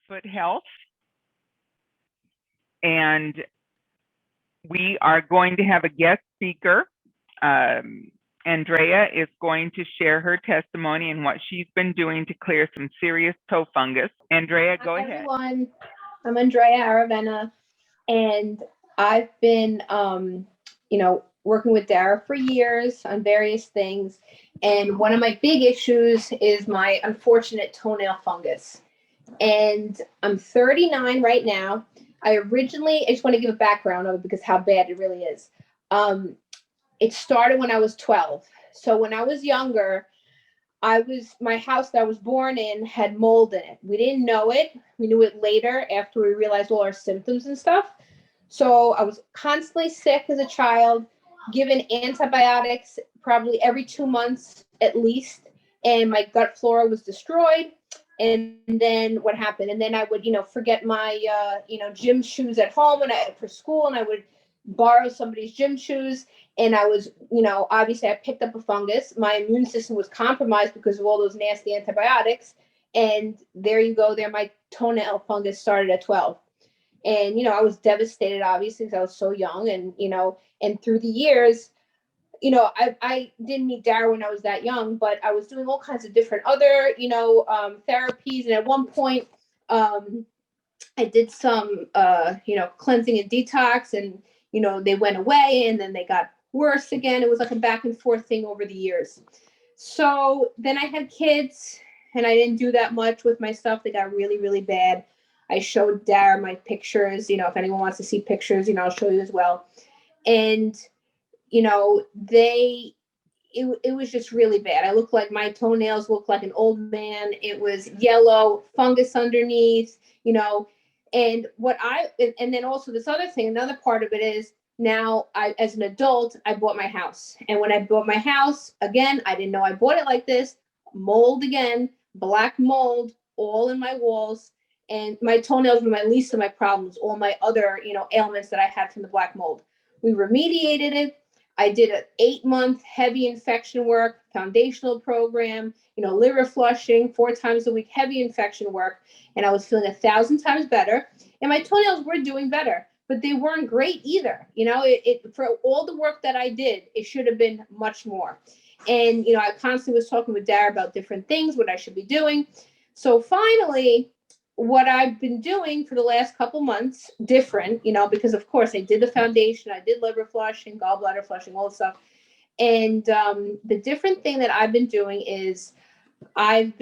foot health. And we are going to have a guest speaker. Andrea is going to share her testimony and what she's been doing to clear some serious toe fungus. Andrea, go ahead. Hi, everyone. I'm Andrea Aravena, and I've been, working with Dara for years on various things. And one of my big issues is my unfortunate toenail fungus. And I'm 39 right now. I just want to give a background of it because how bad it really is. It started when I was 12. So when I was younger, my house that I was born in had mold in it. We didn't know it. We knew it later after we realized all our symptoms and stuff. So I was constantly sick as a child, given antibiotics probably every 2 months at least. And my gut flora was destroyed. And then what happened? And then I would, forget my, gym shoes at home for school, and I would borrow somebody's gym shoes. And I was, obviously I picked up a fungus. My immune system was compromised because of all those nasty antibiotics. And there you go. There, my toenail fungus started at 12. And, I was devastated, obviously, because I was so young. And, and through the years, I didn't meet Dara when I was that young, but I was doing all kinds of different other, therapies. And at one point, I did some, cleansing and detox, and, they went away and then they got worse again. It was like a back and forth thing over the years. So then I had kids, and I didn't do that much with my stuff. They got really, really bad. I showed Dara my pictures, if anyone wants to see pictures, I'll show you as well. And, it was just really bad. I looked like my toenails looked like an old man. It was yellow, fungus underneath, and and then also this other thing, another part of it is now as an adult, I bought my house. And when I bought my house, again, I didn't know I bought it like this, mold again, black mold all in my walls. And my toenails were my least of my problems, all my other, ailments that I had from the black mold. We remediated it. I did an 8-month heavy infection work, foundational program, liver flushing 4 times a week, heavy infection work. And I was feeling 1,000 times better. And my toenails were doing better, but they weren't great either. For all the work that I did, it should have been much more. And, I constantly was talking with Dara about different things, what I should be doing. So finally, what I've been doing for the last couple months, different, because of course I did the foundation, I did liver flushing, gallbladder flushing, all the stuff. And the different thing that I've been doing is I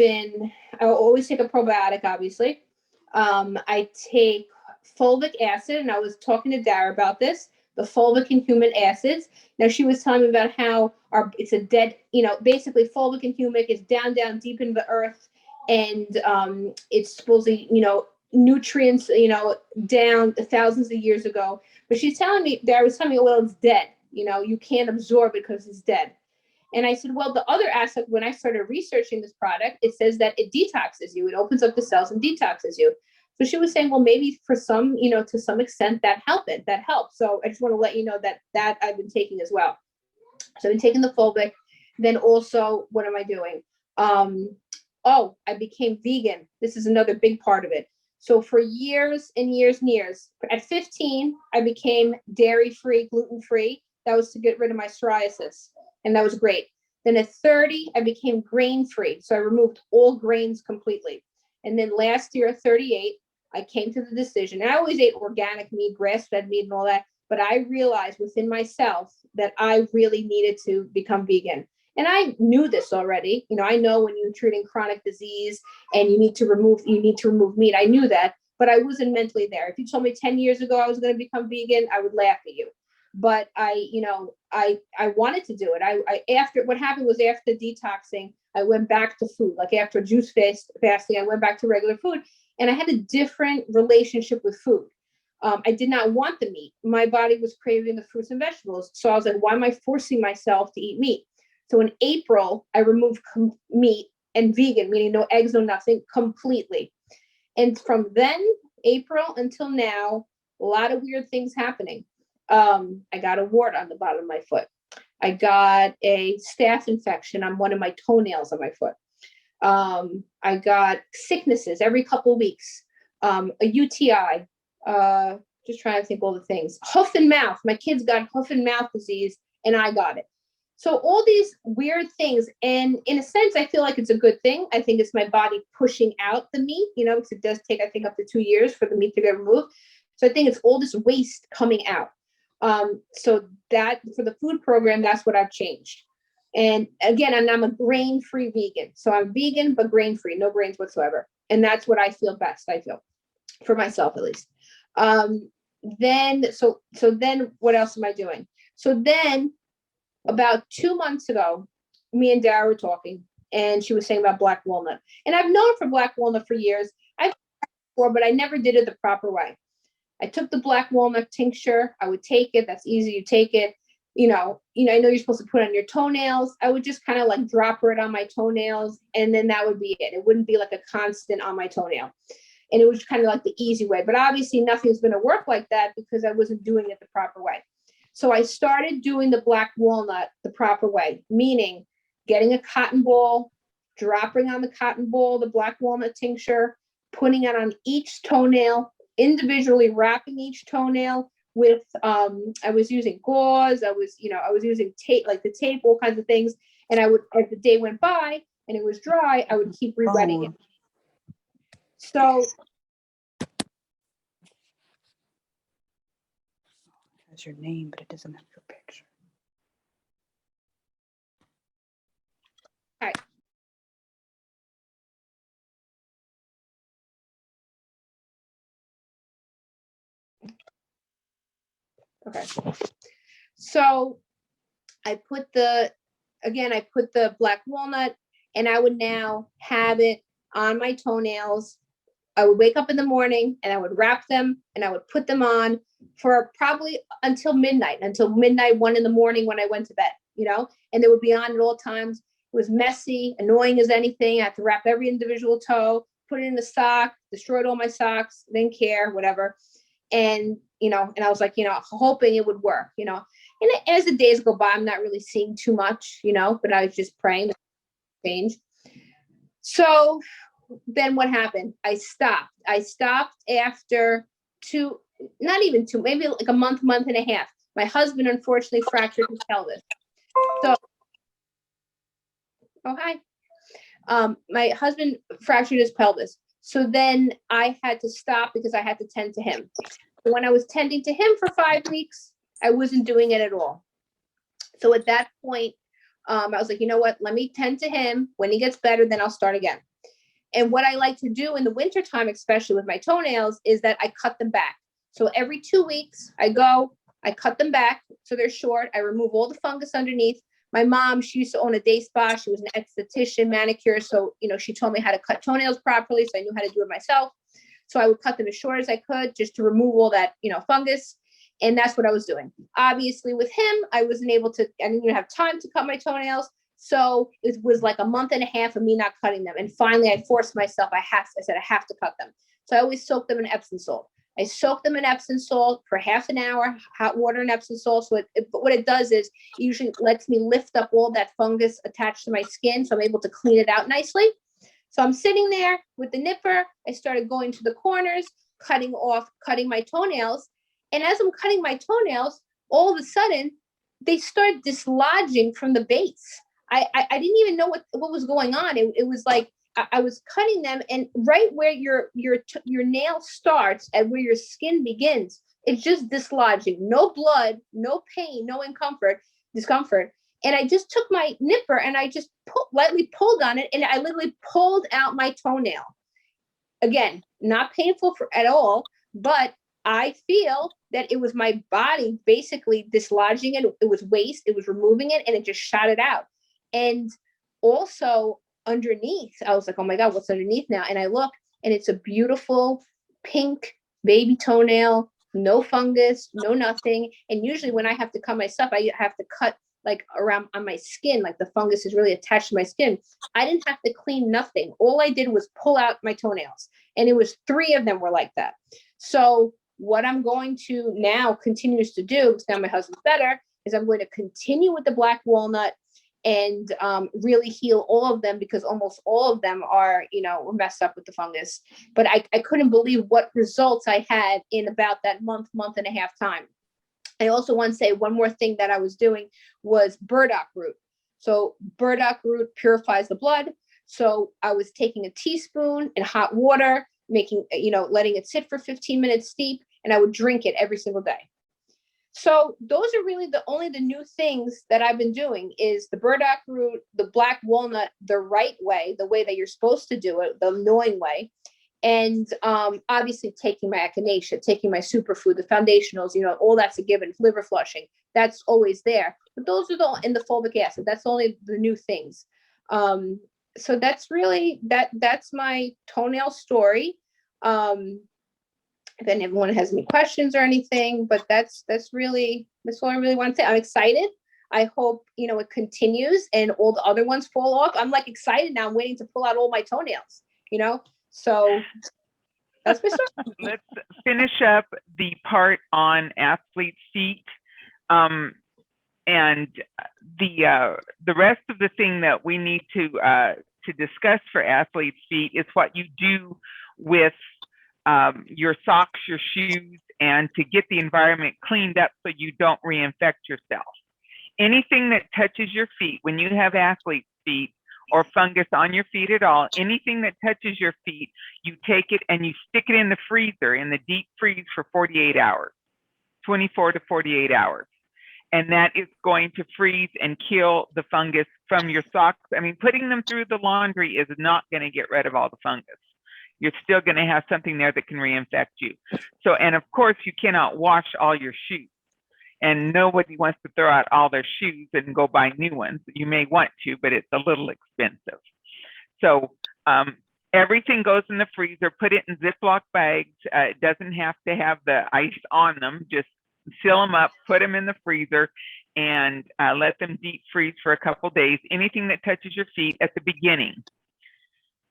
always take a probiotic, obviously. I take fulvic acid, and I was talking to Dara about this, the fulvic and humic acids. Now she was telling me about how it's a dead, basically fulvic and humic is down deep in the earth. And it's supposedly, nutrients, down thousands of years ago. But she's telling me, Dara was telling me, well, it's dead. You can't absorb it because it's dead. And I said, well, the other aspect, when I started researching this product, it says that it detoxes you. It opens up the cells and detoxes you. So she was saying, well, maybe for some, to some extent that helps. So I just want to let you know that I've been taking as well. So I've been taking the fulvic. Then also, what am I doing? I became vegan. This is another big part of it. So for years and years and years, at 15, I became dairy-free, gluten-free. That was to get rid of my psoriasis. And that was great. Then at 30, I became grain-free. So I removed all grains completely. And then last year at 38, I came to the decision. And I always ate organic meat, grass-fed meat and all that. But I realized within myself that I really needed to become vegan. And I knew this already. I know when you're treating chronic disease and you need to remove meat. I knew that, but I wasn't mentally there. If you told me 10 years ago I was going to become vegan, I would laugh at you. But I wanted to do it. After what happened was after detoxing, I went back to food. Like after juice fasting, I went back to regular food, and I had a different relationship with food. I did not want the meat. My body was craving the fruits and vegetables. So I was like, why am I forcing myself to eat meat? So in April, I removed meat and vegan, meaning no eggs, no nothing, completely. And from then, April until now, a lot of weird things happening. I got a wart on the bottom of my foot. I got a staph infection on one of my toenails on my foot. I got sicknesses every couple of weeks. a UTI, just trying to think all the things. Hoof and mouth. My kids got hoof and mouth disease, and I got it. So all these weird things, and in a sense, I feel like it's a good thing. I think it's my body pushing out the meat, because it does take, I think, up to 2 years for the meat to get removed. So I think it's all this waste coming out. So that for the food program, that's what I've changed. And again, I'm a grain-free vegan. So I'm vegan, but grain-free, no grains whatsoever. And that's what I feel best, I feel, for myself at least. Then what else am I doing? So then about 2 months ago, me and Dara were talking, and she was saying about Black Walnut. And I've known for Black Walnut for years. I've before, but I never did it the proper way. I took the Black Walnut tincture. I would take it. That's easy. You take it. I know you're supposed to put it on your toenails. I would just kind of like drop it on my toenails, and then that would be it. It wouldn't be like a constant on my toenail. And it was kind of like the easy way. But obviously nothing's going to work like that because I wasn't doing it the proper way. So I started doing the Black Walnut the proper way, meaning getting a cotton ball, dropping on the cotton ball the Black Walnut tincture, putting it on each toenail, individually wrapping each toenail with, I was using gauze, I was using tape, like the tape, all kinds of things. And I would, as the day went by and it was dry, I would keep re-wetting it. So it has your name, but it doesn't have your picture. Okay. Okay. So I put the Black Walnut, and I would now have it on my toenails. I would wake up in the morning and I would wrap them and I would put them on for probably until midnight, 1 in the morning when I went to bed, and they would be on at all times. It was messy, annoying as anything. I had to wrap every individual toe, put it in the sock, destroyed all my socks, didn't care, whatever. And, and I was like, hoping it would work, and as the days go by, I'm not really seeing too much, but I was just praying that it would change. So then what happened? I stopped after not even two, maybe like a month and a half. My husband unfortunately fractured his pelvis. So, my husband fractured his pelvis. So then I had to stop because I had to tend to him. So when I was tending to him for 5 weeks, I wasn't doing it at all. So at that point, I was like, you know what? Let me tend to him. When he gets better, then I'll start again. And what I like to do in the wintertime, especially with my toenails, is that I cut them back. So every 2 weeks, I cut them back so they're short. I remove all the fungus underneath. My mom, she used to own a day spa. She was an esthetician, manicure. So, she told me how to cut toenails properly. So I knew how to do it myself. So I would cut them as short as I could just to remove all that, fungus. And that's what I was doing. Obviously with him, I didn't even have time to cut my toenails. So it was like a month and a half of me not cutting them. And finally I forced myself. I said, I have to cut them. So I always soak them in Epsom salt. I soak them in Epsom salt for half an hour, hot water and Epsom salt. So what it does is it usually lets me lift up all that fungus attached to my skin. So I'm able to clean it out nicely. So I'm sitting there with the nipper. I started going to the corners, cutting my toenails. And as I'm cutting my toenails, all of a sudden they start dislodging from the base. I didn't even know what was going on. It was like I was cutting them, and right where your nail starts and where your skin begins, it's just dislodging. No blood, no pain, no discomfort. And I just took my nipper and I just lightly pulled on it, and I literally pulled out my toenail. Again, not painful at all, but I feel that it was my body basically dislodging it. It was waste. It was removing it, and it just shot it out. And also underneath, I was like, oh my God, what's underneath now? And I look, and it's a beautiful pink baby toenail, no fungus, no nothing. And usually when I have to cut my stuff, I have to cut like around on my skin, like the fungus is really attached to my skin. I didn't have to clean nothing. All I did was pull out my toenails, and it was 3 of them were like that. So what I'm going to now continues to do, because now my husband's better, is I'm going to continue with the Black Walnut. and really heal all of them, because almost all of them are, were messed up with the fungus. But I couldn't believe what results I had in about that month and a half time. I also want to say one more thing that I was doing was burdock root. So burdock root purifies the blood. So I was taking a teaspoon in hot water, letting it sit for 15 minutes steep, and I would drink it every single day. So those are really only the new things that I've been doing is the burdock root, the black walnut, the right way, the way that you're supposed to do it, the annoying way. And obviously taking my echinacea, taking my superfood, the foundationals, all that's a given, liver flushing, that's always there. But those are and the fulvic acid, that's only the new things. So that's really, that's my toenail story. If anyone has any questions or anything, but that's all I really want to say. I'm excited. I hope, it continues and all the other ones fall off. I'm like excited now. I'm waiting to pull out all my toenails, so that's my story. Let's finish up the part on athlete's feet. And the rest of the thing that we need to discuss for athlete's feet is what you do with your socks, your shoes, and to get the environment cleaned up so you don't reinfect yourself. Anything that touches your feet, when you have athlete's feet or fungus on your feet at all, anything that touches your feet, you take it and you stick it in the freezer, in the deep freeze for 48 hours, 24 to 48 hours. And that is going to freeze and kill the fungus from your socks. I mean, putting them through the laundry is not going to get rid of all the fungus. You're still going to have something there that can reinfect you. So, and of course, you cannot wash all your shoes. And nobody wants to throw out all their shoes and go buy new ones. You may want to, but it's a little expensive. So everything goes in the freezer, put it in Ziploc bags. It doesn't have to have the ice on them. Just seal them up, put them in the freezer, and let them deep freeze for a couple days. Anything that touches your feet at the beginning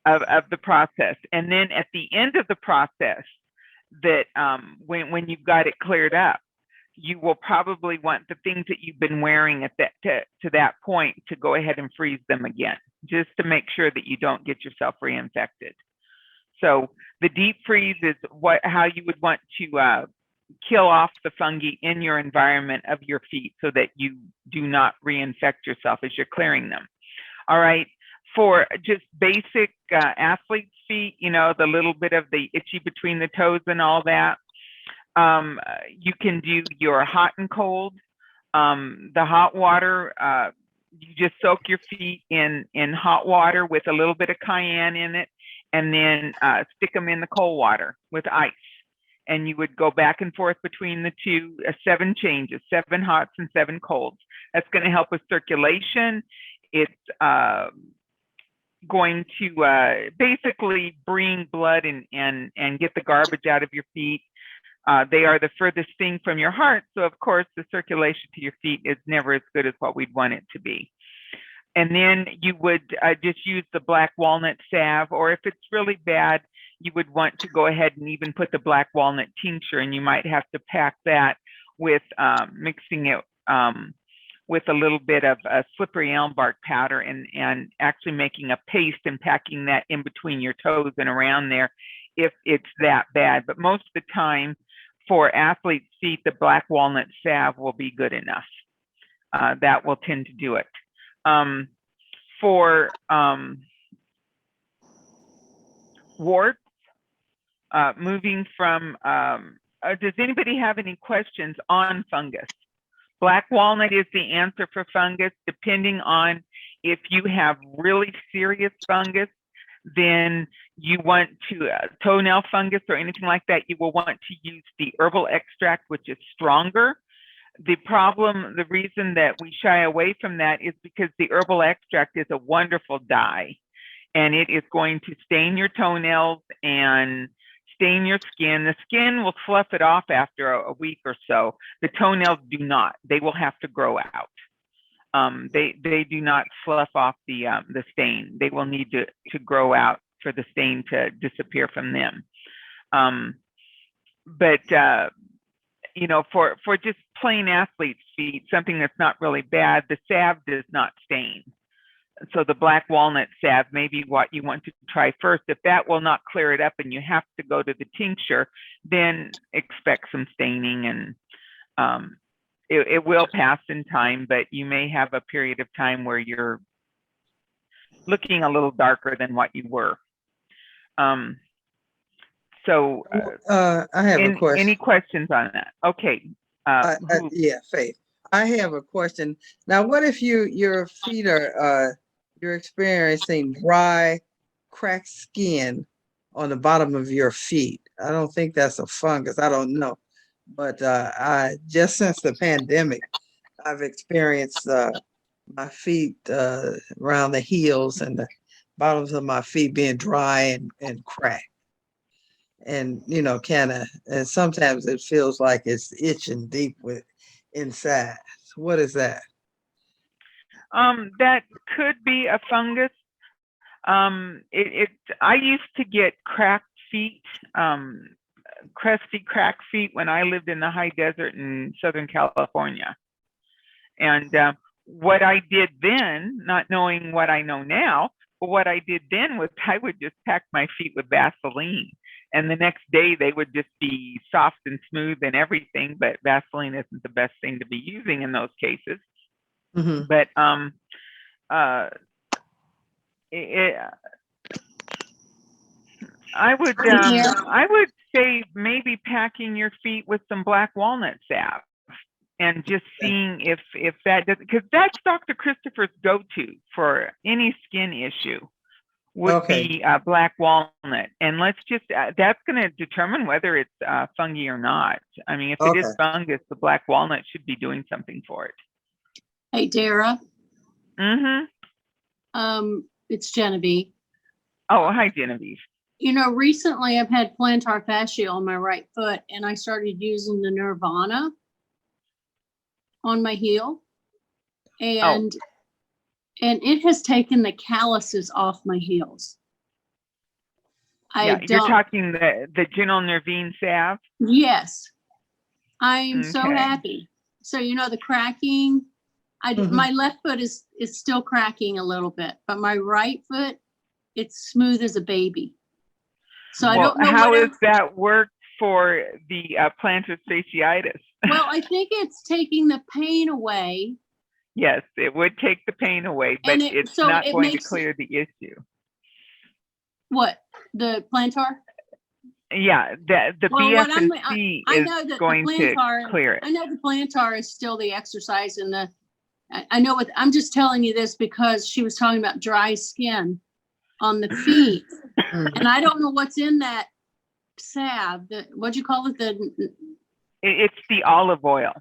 of the process. And then at the end of the process, that when you've got it cleared up, you will probably want the things that you've been wearing at that to that point to go ahead and freeze them again, just to make sure that you don't get yourself reinfected. So the deep freeze is how you would want to kill off the fungi in your environment of your feet so that you do not reinfect yourself as you're clearing them. All right. For just basic athlete's feet, the little bit of the itchy between the toes and all that, you can do your hot and cold. The hot water, you just soak your feet in hot water with a little bit of cayenne in it, and then stick them in the cold water with ice. And you would go back and forth between the two, 7 changes, 7 hots and 7 colds. That's going to help with circulation. It's going to basically bring blood and get the garbage out of your feet. They are the furthest thing from your heart. So of course, the circulation to your feet is never as good as what we'd want it to be. And then you would just use the black walnut salve, or if it's really bad, you would want to go ahead and even put the black walnut tincture, and you might have to pack that with mixing it with a little bit of slippery elm bark powder and actually making a paste and packing that in between your toes and around there if it's that bad. But most of the time for athlete's feet, the black walnut salve will be good enough. That will tend to do it. For warts, moving from, does anybody have any questions on fungus? Black walnut is the answer for fungus. Depending on if you have really serious fungus, then you want to, toenail fungus or anything like that, you will want to use the herbal extract, which is stronger. The problem, the reason that we shy away from that is because the herbal extract is a wonderful dye, and it is going to stain your toenails and stain your skin. The skin will slough it off after a week or so. The toenails do not. They will have to grow out. They do not slough off the stain. They will need to grow out for the stain to disappear from them. But you know, for just plain athlete's feet, something that's not really bad, the salve does not stain. So the black walnut salve may be what you want to try first. If that will not clear it up and you have to go to the tincture, then expect some staining, and it will pass in time, but you may have a period of time where you're looking a little darker than what you were. I have a question. Any questions on that? Okay. Yeah, Faith. I have a question. Now, what if your feet are you're experiencing dry, cracked skin on the bottom of your feet? I don't think that's a fungus. I don't know, but I just since the pandemic, I've experienced my feet around the heels and the bottoms of my feet being dry and cracked. And kind of, and sometimes it feels like it's itching deep inside. What is that? That could be a fungus. I used to get cracked feet, crusty cracked feet when I lived in the high desert in Southern California. And what I did then, not knowing what I know now, but what I did then was I would just pack my feet with Vaseline. And the next day they would just be soft and smooth and everything, but Vaseline isn't the best thing to be using in those cases. Mm-hmm. But I would say maybe packing your feet with some black walnut salve and just seeing if that does, because that's Dr. Christopher's go-to for any skin issue would be black walnut. And let's just, that's going to determine whether it's fungi or not. I mean, if it is fungus, the black walnut should be doing something for it. Hey, Dara. Mm-hmm. It's Genevieve. Oh, hi, Genevieve. Recently I've had plantar fasciitis on my right foot, and I started using the Nirvana on my heel, and it has taken the calluses off my heels. You're talking the Gentle Nervine salve? Yes. I'm so happy. So, the cracking, my left foot is still cracking a little bit, but my right foot, it's smooth as a baby. So I don't know how has that worked for the plantar fasciitis? Well, I think it's taking the pain away. Yes, it would take the pain away, but it's not going to clear the issue. What? The plantar? Yeah, the BF&C is going to clear it. I know the plantar is still the exercise, and I know what I'm just telling you this because she was talking about dry skin on the feet, and I don't know what's in that salve. What'd you call it? It's the olive oil.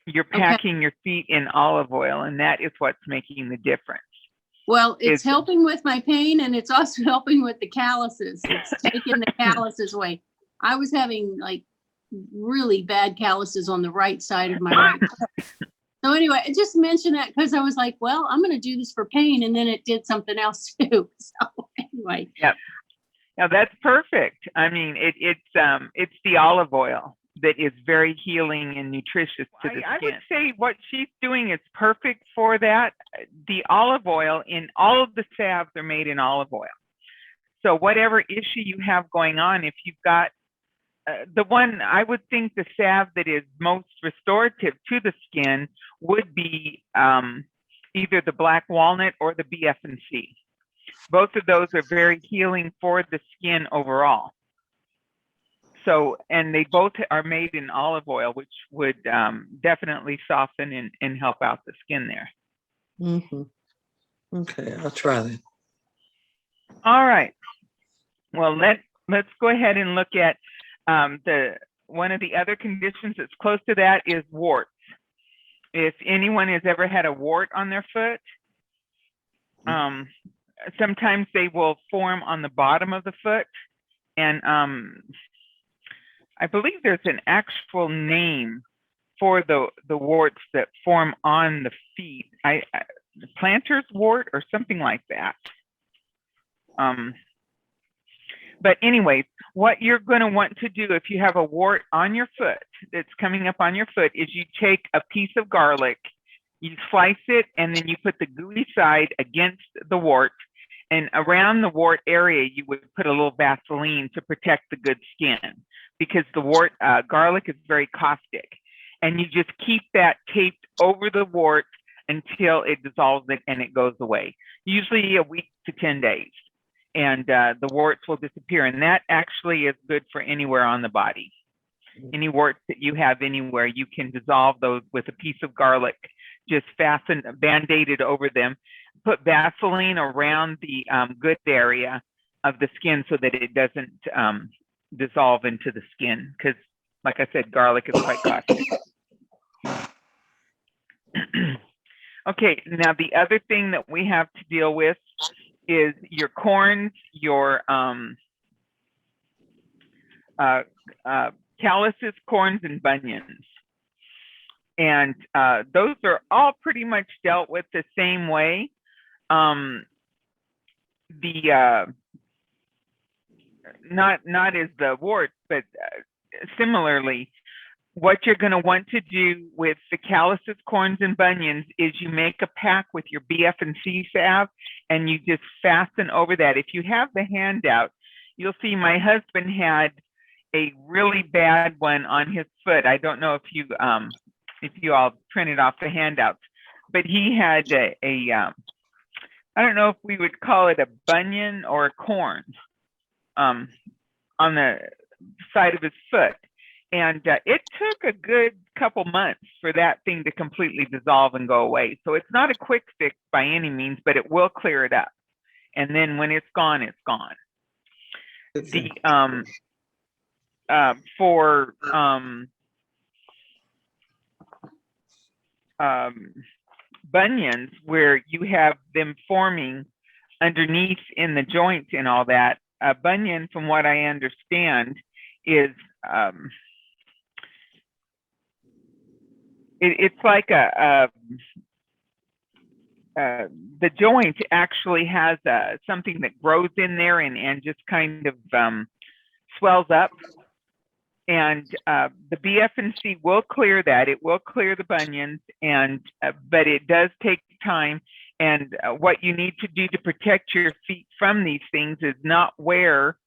You're packing your feet in olive oil, and that is what's making the difference. Well, it's helping with my pain, and it's also helping with the calluses. It's taking the calluses away. I was having like really bad calluses on the right side of my right foot. So anyway, I just mentioned that because I was like, well, I'm going to do this for pain, and then it did something else too. So anyway. Yep. Now that's perfect. I mean, it's the olive oil that is very healing and nutritious to the skin. I would say what she's doing is perfect for that. The olive oil in all of the salves are made in olive oil. So whatever issue you have going on, if you've got the one, I would think the salve that is most restorative to the skin would be either the black walnut or the BF&C. Both of those are very healing for the skin overall. So, and they both are made in olive oil, which would definitely soften and help out the skin there. Okay, I'll try that. All right. Well, let's go ahead and look at one of the other conditions that's close to that is warts. If anyone has ever had a wart on their foot, sometimes they will form on the bottom of the foot, and I believe there's an actual name for the warts that form on the feet. Plantar's wart or something like that. But anyways, what you're going to want to do if you have a wart on your foot that's coming up on your foot is you take a piece of garlic, you slice it, and then you put the gooey side against the wart. And around the wart area, you would put a little Vaseline to protect the good skin, because the wart garlic is very caustic. And you just keep that taped over the wart until it dissolves it and it goes away, usually a week to 10 days. And the warts will disappear. And that actually is good for anywhere on the body. Any warts that you have anywhere, you can dissolve those with a piece of garlic, just fasten, band-aid it over them, put Vaseline around the good area of the skin so that it doesn't dissolve into the skin. Because like I said, garlic is quite caustic. Okay, now the other thing that we have to deal with is your corns, your calluses, corns, and bunions. And those are all pretty much dealt with the same way. Not as the warts, but similarly, what you're going to want to do with the calluses, corns, and bunions is you make a pack with your BF&C salve, and you just fasten over that. If you have the handout, you'll see my husband had a really bad one on his foot. I don't know if you all printed off the handouts, but he had I don't know if we would call it a bunion or a corn on the side of his foot. And it took a good couple months for that thing to completely dissolve and go away. So it's not a quick fix by any means, but it will clear it up. And then when it's gone, it's gone. The for bunions, where you have them forming underneath in the joints and all that, a bunion, from what I understand, is it's like the joint actually has something that grows in there and just kind of swells up. And the BF&C will clear that. It will clear the bunions, and but it does take time. And what you need to do to protect your feet from these things is not wear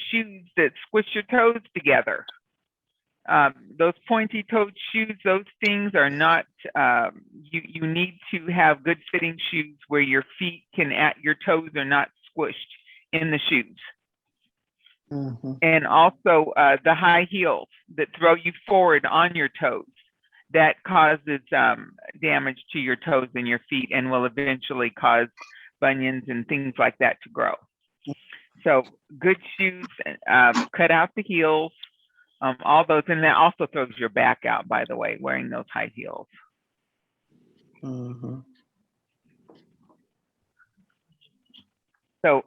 shoes that squish your toes together. Those pointy-toed shoes, those things are not, you need to have good fitting shoes where your feet your toes are not squished in the shoes. Mm-hmm. And also the high heels that throw you forward on your toes, that causes damage to your toes and your feet and will eventually cause bunions and things like that to grow. So good shoes, cut out the heels, all those, and that also throws your back out, by the way, wearing those high heels. Mm-hmm. So,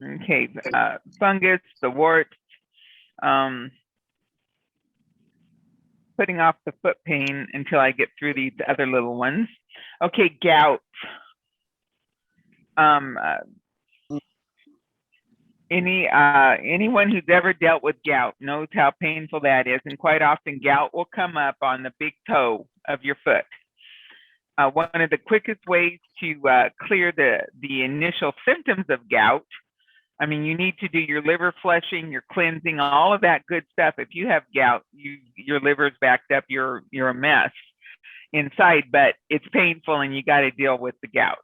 okay, fungus, the warts, putting off the foot pain until I get through these other little ones. Okay, gout. Anyone who's ever dealt with gout knows how painful that is, and quite often gout will come up on the big toe of your foot. One of the quickest ways to clear the initial symptoms of gout, I mean, you need to do your liver flushing, your cleansing, all of that good stuff. If you have gout, your liver's backed up, you're a mess inside, but it's painful and you got to deal with the gout.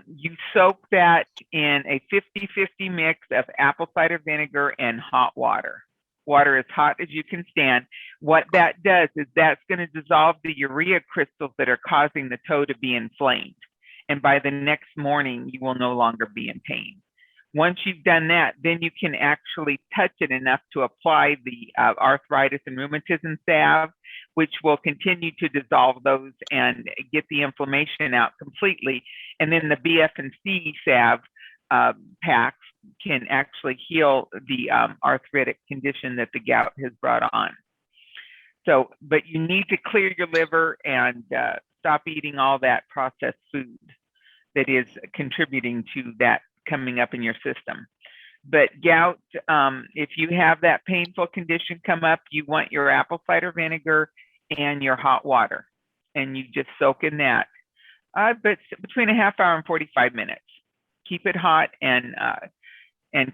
You soak that in a 50-50 mix of apple cider vinegar and hot water. Water as hot as you can stand. What that does is that's going to dissolve the urea crystals that are causing the toe to be inflamed. And by the next morning, you will no longer be in pain. Once you've done that, then you can actually touch it enough to apply the arthritis and rheumatism salve, which will continue to dissolve those and get the inflammation out completely. And then the BF&C salve packs can actually heal the arthritic condition that the gout has brought on. So, but you need to clear your liver and stop eating all that processed food. that is contributing to that coming up in your system. But gout, if you have that painful condition come up, you want your apple cider vinegar and your hot water, and you just soak in that. But between a half hour and 45 minutes. Keep it hot and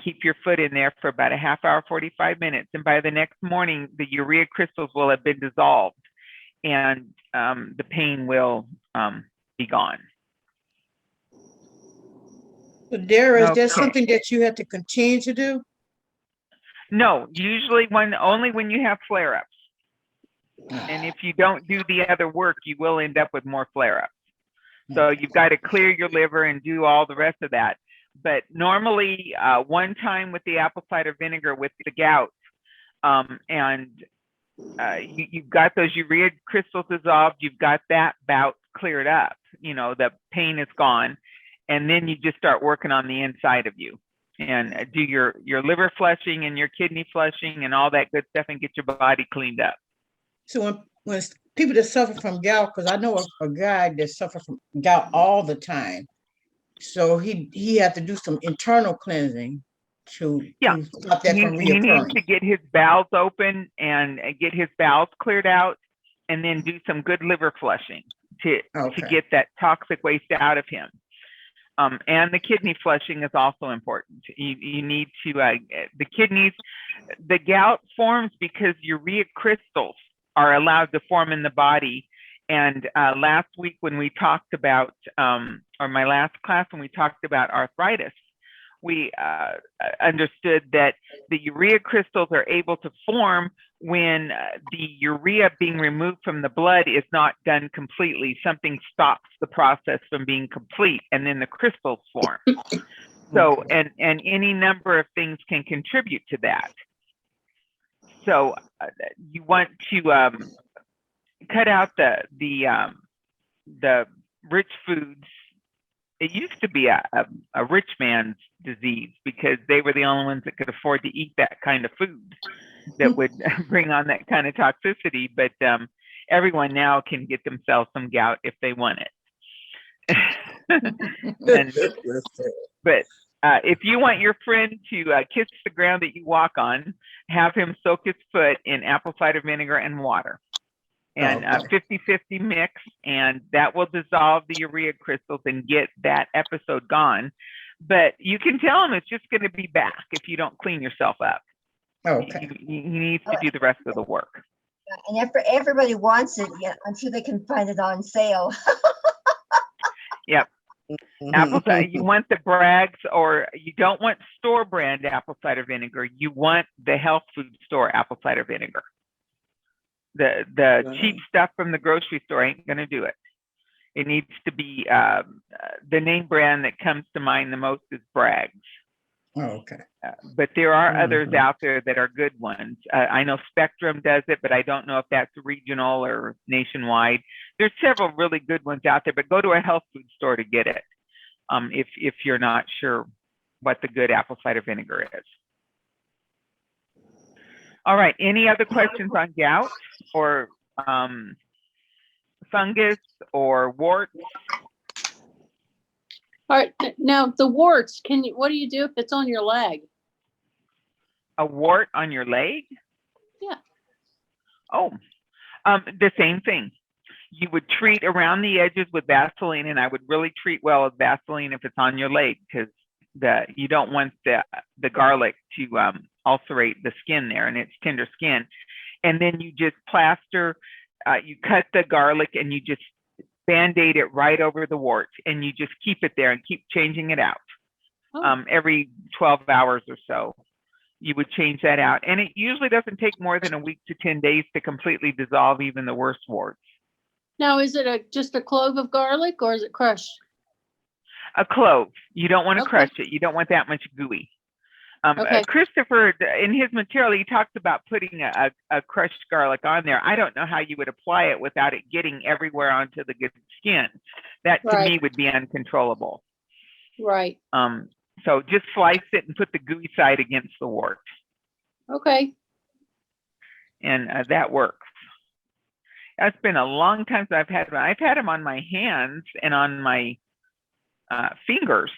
keep your foot in there for about a half hour, 45 minutes. And by the next morning, the urea crystals will have been dissolved, and the pain will be gone. So Dara, is that Okay. something that you have to continue to do? No, usually only when you have flare-ups. And if you don't do the other work, you will end up with more flare-ups. So you've got to clear your liver and do all the rest of that. But normally, one time with the apple cider vinegar with the gout, you've got those urea crystals dissolved, you've got that bout cleared up, the pain is gone, and then you just start working on the inside of you and do your liver flushing and your kidney flushing and all that good stuff and get your body cleaned up. So when people that suffer from gout, because I know a guy that suffers from gout all the time, so he had to do some internal cleansing to stop that from He needs reoccurring. to get his bowels open and get his bowels cleared out, and then do some good liver flushing to get that toxic waste out of him. And the kidney flushing is also important. You need to, the kidneys, the gout forms because urea crystals are allowed to form in the body. And last week when we talked about, or my last class when we talked about arthritis, we understood that the urea crystals are able to form when the urea being removed from the blood is not done completely. Something stops the process from being complete, and then the crystals form. So, and any number of things can contribute to that. So you want to cut out the rich foods. It used to be a rich man's disease because they were the only ones that could afford to eat that kind of food that would bring on that kind of toxicity. But everyone now can get themselves some gout if they want it. But if you want your friend to kiss the ground that you walk on, have him soak his foot in apple cider vinegar and water. And 50-50 mix, and that will dissolve the urea crystals and get that episode gone. But you can tell him it's just going to be back if you don't clean yourself up. Okay. He needs to do the rest of the work. And everybody wants it until they can find it on sale. Yep. Apple cider, you want the Bragg's, or you don't want store brand apple cider vinegar. You want the health food store apple cider vinegar. The cheap stuff from the grocery store ain't going to do it. It needs to be the name brand that comes to mind the most is Bragg's. Okay. But there are others out there that are good ones. I know Spectrum does it, but I don't know if that's regional or nationwide. There's several really good ones out there, but go to a health food store to get it if you're not sure what the good apple cider vinegar is. All right, any other questions on gout or fungus or warts? All right, now the warts, what do you do if it's on your leg? A wart on your leg? Yeah. Oh, the same thing. You would treat around the edges with Vaseline, and I would really treat well with Vaseline if it's on your leg, because you don't want the garlic to ulcerate the skin there, and it's tender skin. And then you just plaster, you cut the garlic and you just Band-Aid it right over the wart, and you just keep it there and keep changing it out. Every 12 hours or so. You would change that out. And it usually doesn't take more than a week to 10 days to completely dissolve even the worst warts. Now, is it just a clove of garlic, or is it crushed? A clove. You don't want to Okay. crush it. You don't want that much gooey. Okay. Christopher, in his material, he talks about putting a crushed garlic on there. I don't know how you would apply it without it getting everywhere onto the good skin. That to me would be uncontrollable. Right. So just slice it and put the gooey side against the wart. Okay. And that works. It's been a long time since I've had them. I've had them on my hands and on my fingers.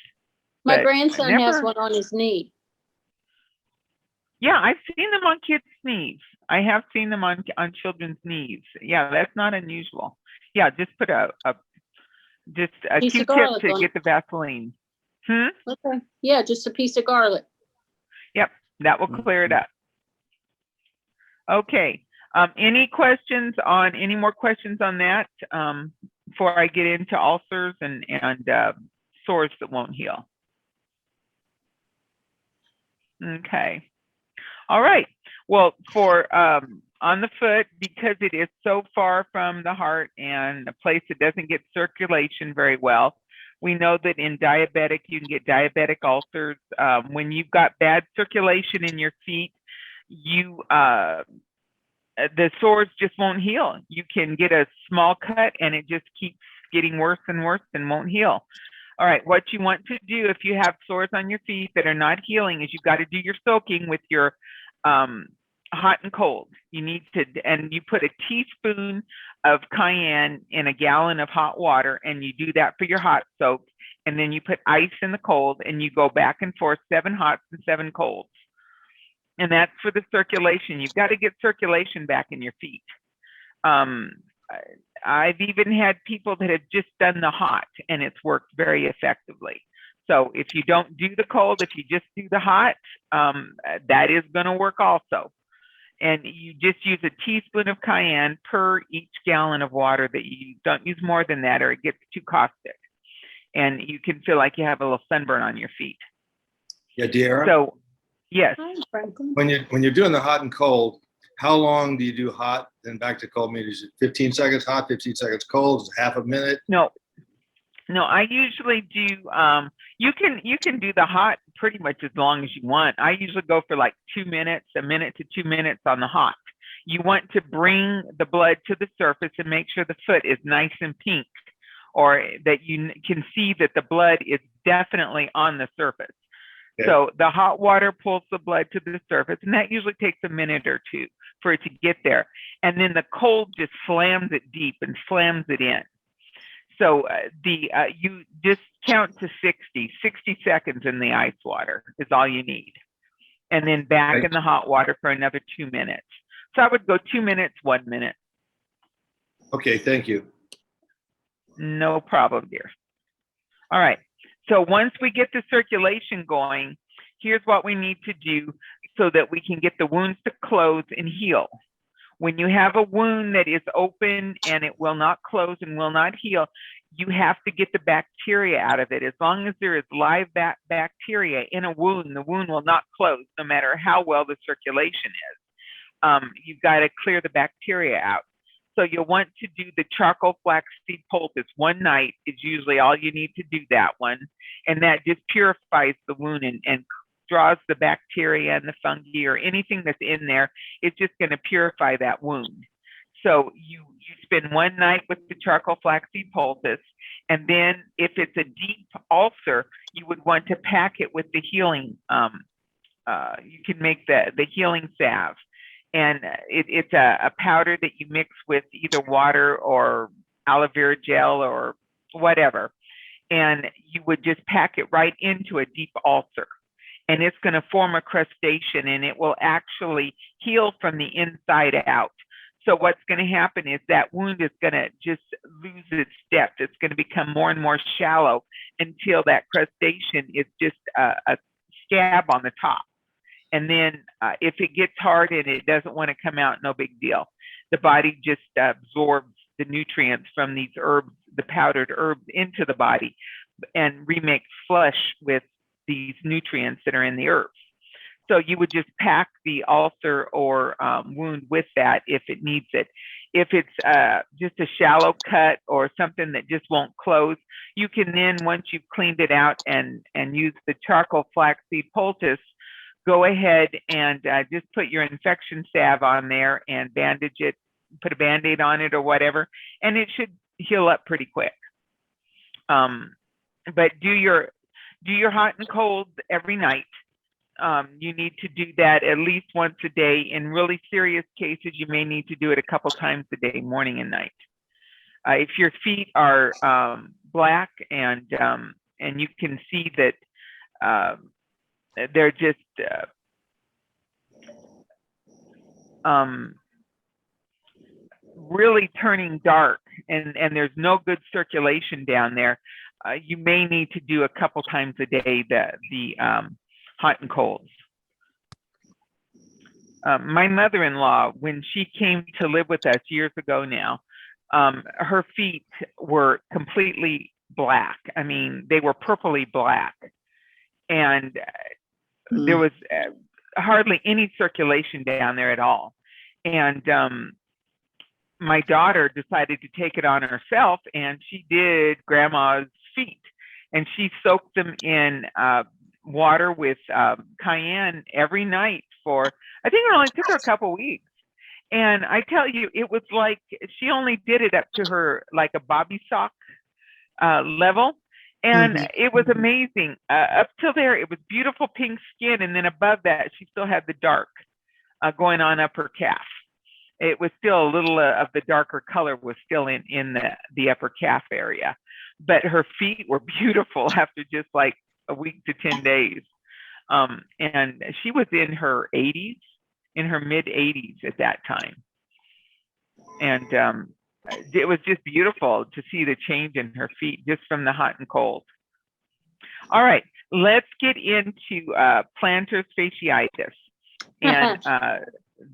My but grandson has never- one on his knee. Yeah, I've seen them on kids' knees. I have seen them on children's knees. Yeah, that's not unusual. Yeah, just put a Piece of Q-tip garlic to on get the Vaseline. Okay. Yeah, just a piece of garlic. Yep, that will clear it up. Okay. Any more questions on that before I get into ulcers and sores that won't heal? Okay. All right. Well, for on the foot, because it is so far from the heart and a place that doesn't get circulation very well, we know that in diabetic, you can get diabetic ulcers. When you've got bad circulation in your feet, the sores just won't heal. You can get a small cut and it just keeps getting worse and worse and won't heal. All right, what you want to do if you have sores on your feet that are not healing is you've got to do your soaking with your hot and cold. You need to, and you put a teaspoon of cayenne in a gallon of hot water, and you do that for your hot soak. And then you put ice in the cold, and you go back and forth 7 hots and 7 colds. And that's for the circulation. You've got to get circulation back in your feet. I've even had people that have just done the hot, and it's worked very effectively. So if you don't do the cold, if you just do the hot, that is going to work also. And you just use a teaspoon of cayenne per each gallon of water. That you don't use more than that or it gets too caustic. And you can feel like you have a little sunburn on your feet. Yeah, De'Ara? So, yes. Hi, Franklin. When you're doing the hot and cold, how long do you do hot then back to cold? Maybe is it 15 seconds hot, 15 seconds cold? Is it half a minute? No, I usually do, you can do the hot pretty much as long as you want. I usually go for like 2 minutes, a minute to 2 minutes on the hot. You want to bring the blood to the surface and make sure the foot is nice and pink, or that you can see that the blood is definitely on the surface. Okay. So the hot water pulls the blood to the surface, and that usually takes a minute or two for it to get there. And then the cold just slams it deep and slams it in. So you just count to 60 seconds in the ice water is all you need. And then back in the hot water for another 2 minutes. So I would go 2 minutes, 1 minute. Okay, thank you. No problem, dear. All right. So once we get the circulation going, here's what we need to do so that we can get the wounds to close and heal. When you have a wound that is open and it will not close and will not heal, you have to get the bacteria out of it. As long as there is live bacteria in a wound, the wound will not close no matter how well the circulation is. You've got to clear the bacteria out. So you'll want to do the charcoal flaxseed poultice one night is usually all you need to do that one. And that just purifies the wound and draws the bacteria and the fungi or anything that's in there. It's just going to purify that wound. So you spend one night with the charcoal flaxseed poultice. And then if it's a deep ulcer, you would want to pack it with the healing. You can make the healing salve. And it's a powder that you mix with either water or aloe vera gel or whatever. And you would just pack it right into a deep ulcer. And it's going to form a crustation, and it will actually heal from the inside out. So what's going to happen is that wound is going to just lose its depth. It's going to become more and more shallow until that crustation is just a scab on the top. And then if it gets hard and it doesn't want to come out, no big deal. The body just absorbs the nutrients from these herbs, the powdered herbs, into the body and remakes flesh with these nutrients that are in the herbs. So you would just pack the ulcer or wound with that if it needs it. If it's just a shallow cut or something that just won't close, you can then, once you've cleaned it out and use the charcoal flaxseed poultice, go ahead and just put your infection salve on there and bandage it, put a Band-Aid on it or whatever, and it should heal up pretty quick. But do your hot and cold every night. You need to do that at least once a day. In really serious cases, you may need to do it a couple times a day, morning and night. If your feet are black and and you can see that they're just really turning dark, and there's no good circulation down there. You may need to do a couple times a day the hot and colds. My mother-in-law, when she came to live with us years ago now, her feet were completely black. I mean, they were purpley black, and there was hardly any circulation down there at all. And my daughter decided to take it on herself, and she did grandma's feet, and she soaked them in water with cayenne every night for, I think it only took her a couple weeks. And I tell you, it was like she only did it up to her like a bobby sock level. And it was amazing. Up till there, it was beautiful pink skin. And then above that, she still had the dark going on up her calf. It was still a little of the darker color was still in the upper calf area. But her feet were beautiful after just like a week to 10 days. And she was in her 80s, in her mid 80s at that time. And it was just beautiful to see the change in her feet just from the hot and cold. All right, let's get into plantar fasciitis and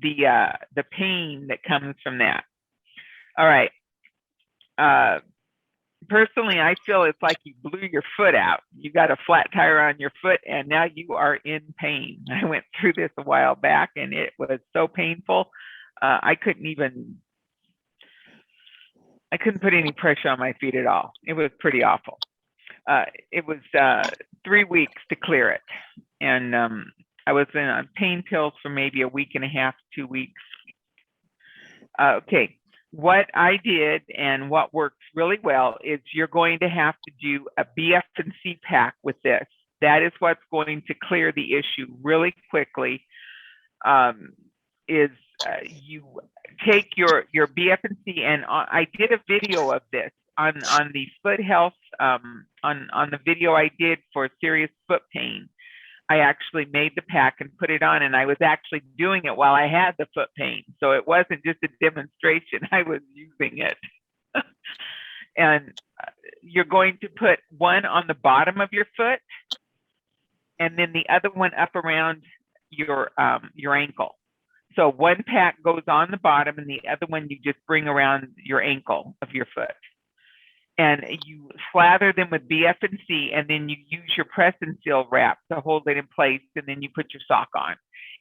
the pain that comes from that. All right. Personally, I feel it's like you blew your foot out. You got a flat tire on your foot and now you are in pain. I went through this a while back and it was so painful. I couldn't put any pressure on my feet at all. It was pretty awful. It was 3 weeks to clear it. And I was on pain pills for maybe a week and a half, 2 weeks. Okay, what I did and what works really well is you're going to have to do a BF&C pack with this. That is what's going to clear the issue really quickly. You take your BF&C, and I did a video of this on the foot health, on the video I did for serious foot pain. I actually made the pack and put it on, and I was actually doing it while I had the foot pain. So it wasn't just a demonstration, I was using it. And you're going to put one on the bottom of your foot, and then the other one up around your ankle. So one pack goes on the bottom, and the other one you just bring around your ankle of your foot. And you slather them with BF&C, and then you use your press and seal wrap to hold it in place, and then you put your sock on.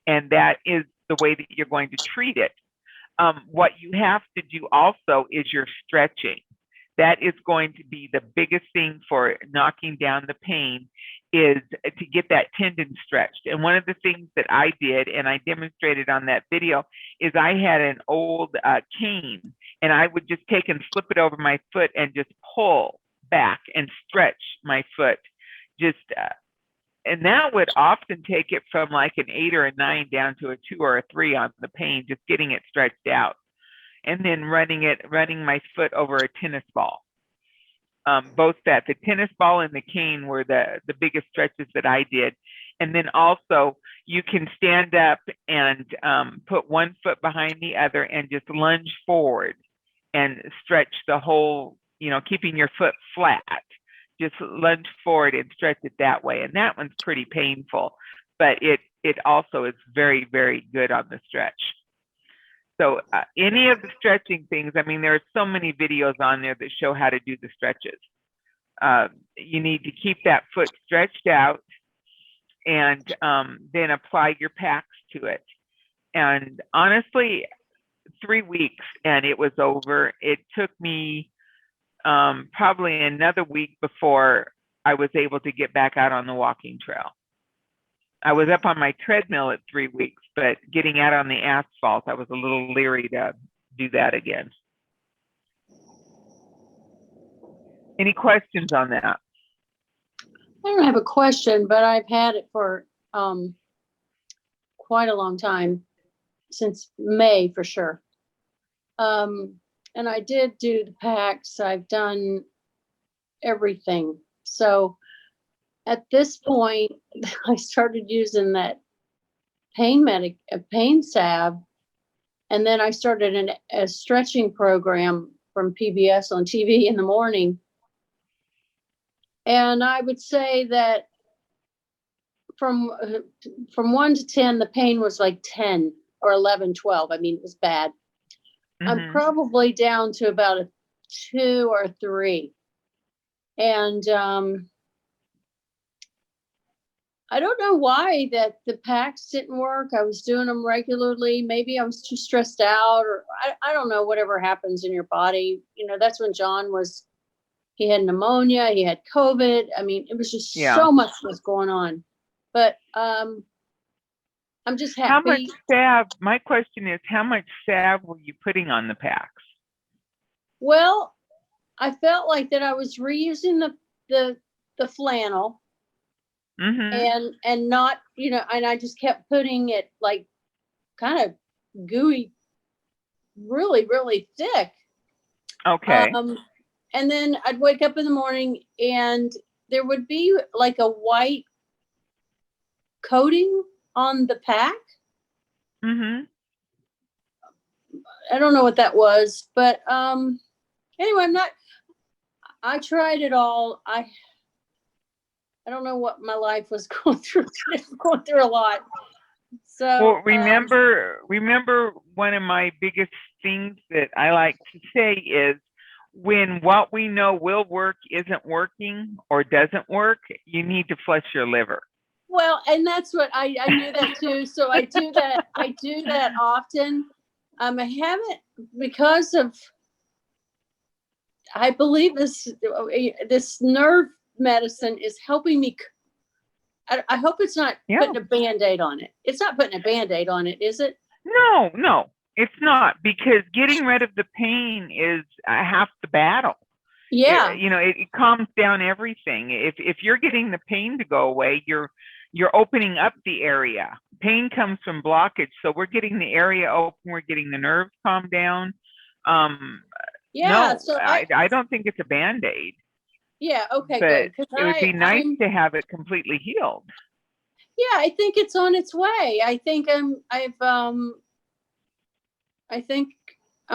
And that is the way that you're going to treat it. What you have to do also is your stretching. That is going to be the biggest thing for knocking down the pain, is to get that tendon stretched. And one of the things that I did, and I demonstrated on that video, is I had an old cane, and I would just take and slip it over my foot and just pull back and stretch my foot. And that would often take it from like an 8 or a 9 down to a 2 or a 3 on the pain, just getting it stretched out. And then running my foot over a tennis ball. Both the tennis ball and the cane were the biggest stretches that I did. And then also you can stand up and put one foot behind the other and just lunge forward and stretch the whole, keeping your foot flat. Just lunge forward and stretch it that way. And that one's pretty painful, but it also is very, very good on the stretch. So any of the stretching things, I mean, there are so many videos on there that show how to do the stretches. You need to keep that foot stretched out and then apply your packs to it. And honestly, 3 weeks and it was over. It took me probably another week before I was able to get back out on the walking trail. I was up on my treadmill at 3 weeks, but getting out on the asphalt, I was a little leery to do that again. Any questions on that? I don't have a question, but I've had it for quite a long time, since May for sure. And I did do the packs. I've done everything. So at this point, I started using that pain salve, and then I started a stretching program from PBS on TV in the morning. And I would say that from 1 to 10, the pain was like 10 or 11, 12. I mean, it was bad. I'm probably down to about a 2 or 3. And I don't know why that the packs didn't work. I was doing them regularly. Maybe I was too stressed out, or I don't know, whatever happens in your body. You know, that's when John he had pneumonia, he had COVID. I mean, it was just so much was going on. But I'm just happy. How much salve? My question is, how much salve were you putting on the packs? Well, I felt like that I was reusing the flannel. And not, you know, and I just kept putting it like kind of gooey, really, really thick. Okay. And then I'd wake up in the morning and there would be like a white coating on the pack. I don't know what that was, but anyway, I tried it all. I don't know what my life was going through. Going through a lot. So well, remember one of my biggest things that I like to say is, when what we know will work isn't working or doesn't work, you need to flush your liver. Well, and that's what I knew that too. So I do that. I do that often. I haven't, because of, I believe this nerve medicine is helping me. I hope it's not putting a Band-Aid on it. It's not putting a Band-Aid on it, is it? No, it's not, because getting rid of the pain is half the battle. Yeah. It calms down everything. If you're getting the pain to go away, you're opening up the area. Pain comes from blockage. So we're getting the area open, we're getting the nerves calmed down. So I don't think it's a Band-Aid. Yeah, okay, good. But it would be nice to have it completely healed. Yeah, I think it's on its way. I think I'm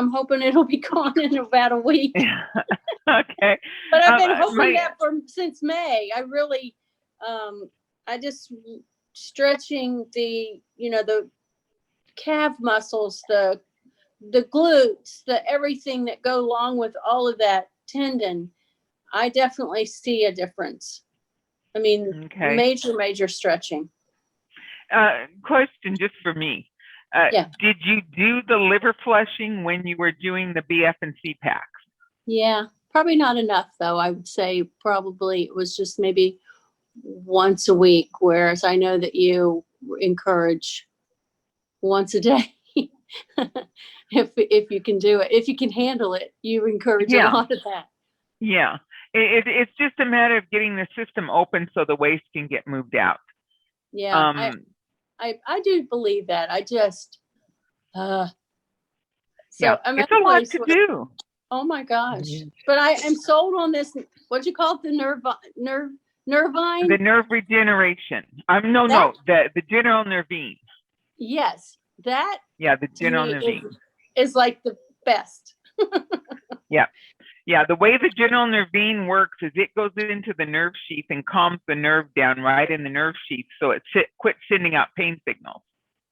hoping it'll be gone in about a week. Okay. But I've been hoping that since May. I really, I just stretching the calf muscles, the glutes, the everything that go along with all of that tendon. I definitely see a difference. I mean, major stretching. Question just for me. Did you do the liver flushing when you were doing the BF&C packs? Yeah, probably not enough though. I would say probably it was just maybe once a week, whereas I know that you encourage once a day. if you can do it, if you can handle it, you encourage a lot of that. Yeah, it's just a matter of getting the system open so the waste can get moved out. Yeah, I do believe that. I just, it's a lot to do. Oh my gosh! But I am sold on this. What'd you call it? The nervine? The nerve regeneration. The general nervine. Yes, that. Yeah, the general nervine is like the best. Yeah, the way the general nervine works is it goes into the nerve sheath and calms the nerve down right in the nerve sheath, so it quits sending out pain signals.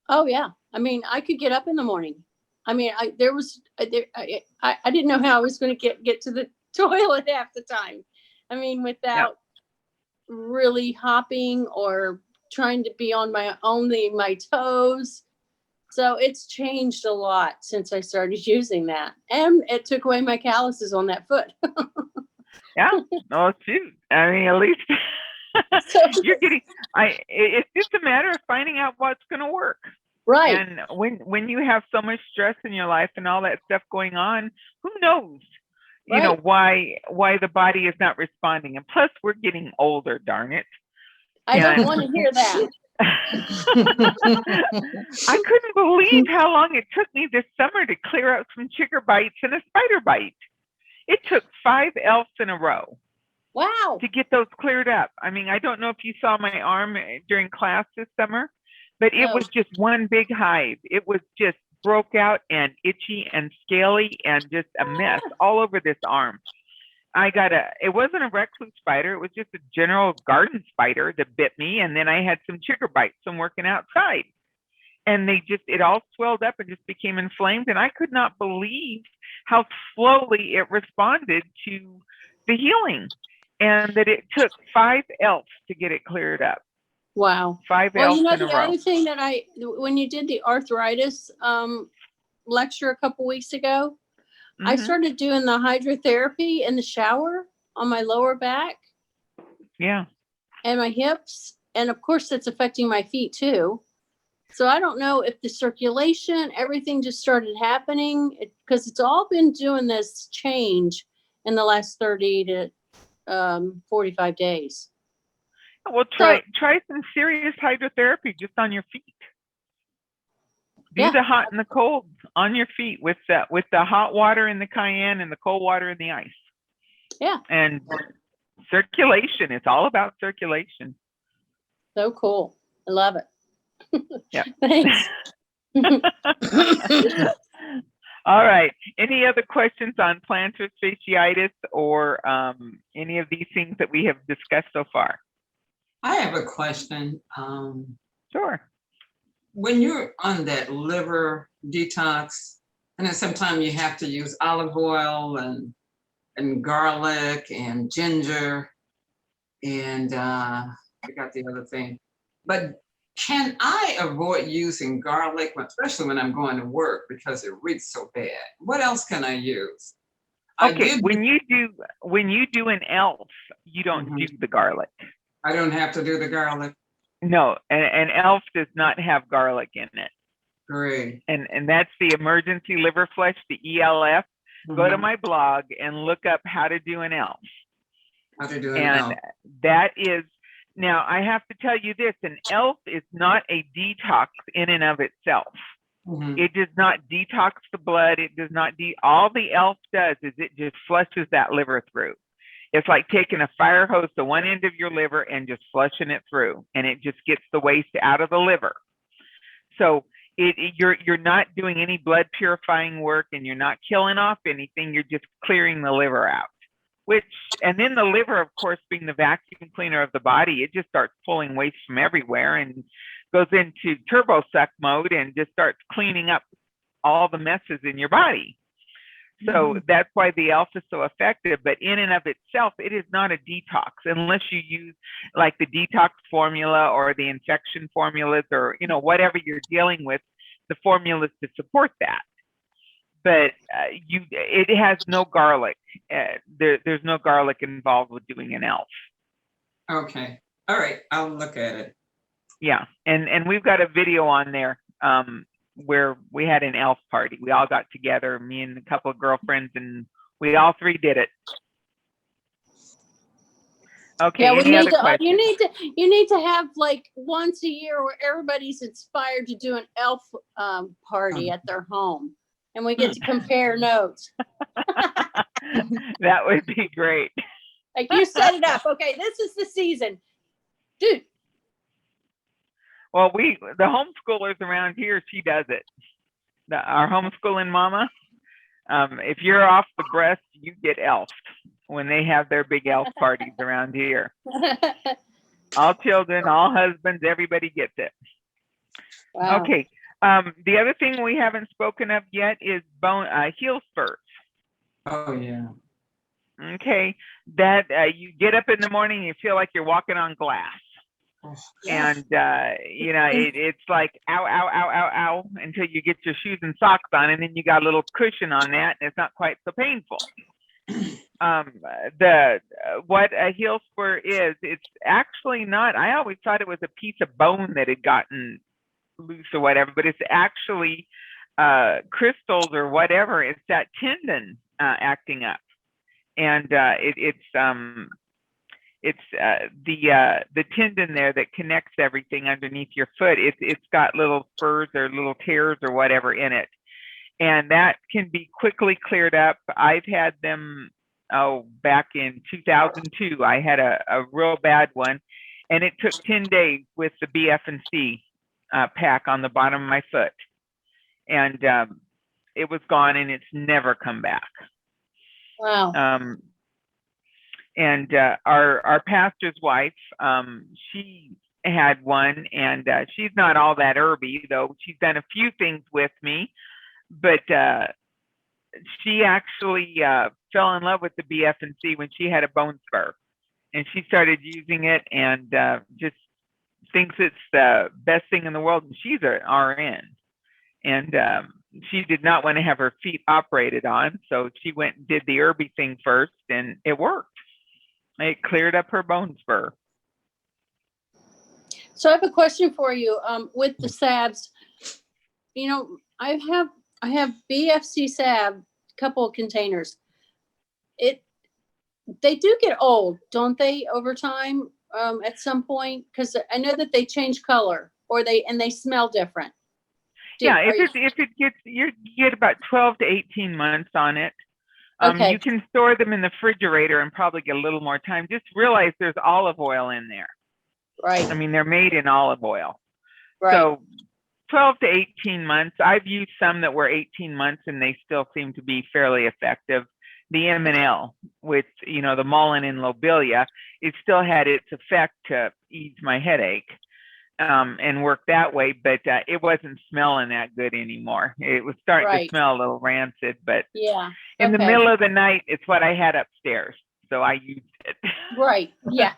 Oh yeah, I mean, I could get up in the morning. I mean, I didn't know how I was going to get to the toilet half the time. I mean, without really hopping or trying to be on my toes. So it's changed a lot since I started using that. And it took away my calluses on that foot. Yeah. Oh, shoot. I mean, at least you're getting, it's just a matter of finding out what's going to work. Right. And when you have so much stress in your life and all that stuff going on, who knows, why the body is not responding. And plus we're getting older, darn it. I don't want to hear that. I couldn't believe how long it took me this summer to clear out some chigger bites and a spider bite. It took 5 elves in a row. Wow. to get those cleared up. I mean, I don't know if you saw my arm during class this summer, but it No. was just one big hive. It was just broke out and itchy and scaly and just a mess all over this arm. It wasn't a recluse spider. It was just a general garden spider that bit me. And then I had some chigger bites from working outside. And it all swelled up and just became inflamed. And I could not believe how slowly it responded to the healing, and that it took 5 elves to get it cleared up. Wow. 5 Well, elves you know, in a the row. other thing that when you did the arthritis lecture a couple weeks ago, I Mhm. started doing the hydrotherapy in the shower on my lower back Yeah. and my hips. And of course, that's affecting my feet too. So I don't know if the circulation, everything just started happening, because it's all been doing this change in the last 30 to 45 days. Well, try some serious hydrotherapy just on your feet. Do Yeah. the hot and the cold on your feet with the hot water in the cayenne and the cold water in the ice. Yeah. And circulation. It's all about circulation. So cool. I love it. Yeah. Thanks. All right. Any other questions on plantar fasciitis or any of these things that we have discussed so far? I have a question. Sure. When you're on that liver detox, and then sometimes you have to use olive oil and garlic and ginger, and I forgot the other thing. But can I avoid using garlic, especially when I'm going to work, because it reeks so bad? What else can I use? Okay, when you do an elf, you don't do the garlic. I don't have to do the garlic. No, an elf does not have garlic in it. Great. And that's the emergency liver flush, the ELF. Go to my blog and look up how to do an elf. How to do an elf. And that is, now I have to tell you this, an elf is not a detox in and of itself. It does not detox the blood. It does not, all the elf does is it just flushes that liver through. It's like taking a fire hose to one end of your liver and just flushing it through, and it just gets the waste out of the liver. So you're not doing any blood purifying work, and you're not killing off anything. You're just clearing the liver out. And then the liver, of course, being the vacuum cleaner of the body, it just starts pulling waste from everywhere and goes into turbo suck mode and just starts cleaning up all the messes in your body. So that's why the elf is so effective. But in and of itself, it is not a detox unless you use like the detox formula or the infection formulas, or whatever you're dealing with, the formulas to support that. But it has no garlic. There's no garlic involved with doing an elf. Okay. All right. I'll look at it. Yeah. And we've got a video on there where we had an elf party. We all got together, me and a couple of girlfriends, and we all 3 did it. Okay. Yeah, any other questions? you need to have like once a year where everybody's inspired to do an elf party at their home, and we get to compare notes. That would be great. Like, you set it up. Okay, this is the season, dude. Well, the homeschoolers around here, she does it. Our homeschooling mama, if you're off the breast, you get elfed when they have their big elf parties around here. All children, all husbands, everybody gets it. Wow. Okay. The other thing we haven't spoken of yet is heel spurs. Oh, yeah. Okay. That you get up in the morning, you feel like you're walking on glass. And, it's like, ow, ow, ow, ow, ow, until you get your shoes and socks on, and then you got a little cushion on that, and it's not quite so painful. What a heel spur is, it's actually not, I always thought it was a piece of bone that had gotten loose or whatever, but it's actually crystals or whatever. It's that tendon acting up. And it's the tendon there that connects everything underneath your foot. It's got little spurs or little tears or whatever in it, and that can be quickly cleared up. I've had them back in 2002, I had a real bad one, and it took 10 days with the BF&C pack on the bottom of my foot. And it was gone, and it's never come back. Wow. And our pastor's wife, she had one, and she's not all that herby, though she's done a few things with me, but she actually fell in love with the BF&C when she had a bone spur, and she started using it, and just thinks it's the best thing in the world. And she's an RN, and she did not want to have her feet operated on, so she went and did the herby thing first, and it worked. It cleared up her bone spur. So I have a question for you. With the salves, you know, I have BF&C salve, a couple of containers. They do get old, don't they, over time? At some point, because I know that they change color, or they smell different. Yeah, if it gets, you get about 12 to 18 months on it. Okay. You can store them in the refrigerator and probably get a little more time. Just realize there's olive oil in there. Right. I mean, they're made in olive oil. Right. So 12 to 18 months. I've used some that were 18 months, and they still seem to be fairly effective. The M&L with, you know, the Mullen and lobelia, it still had its effect to ease my headache and work that way, but it wasn't smelling that good anymore. It was starting to smell a little rancid, but yeah, in the middle of the night, it's what I had upstairs, so I used it. Right, yeah.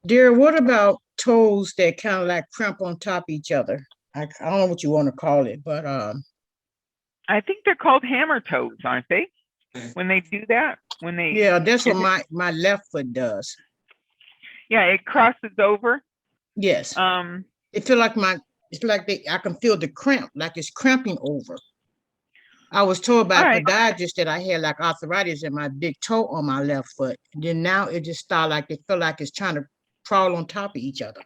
Dear, what about toes that kind of like cramp on top of each other? I don't know what you want to call it, but I think they're called hammer toes, aren't they? When they do that, when they that's what my left foot does. Yeah, it crosses over. Yes. It feel like it's like I can feel the cramp, like it's cramping over. I was told by a podiatrist that I had like arthritis in my big toe on my left foot. And then now it just started like it feel like it's trying to crawl on top of each other.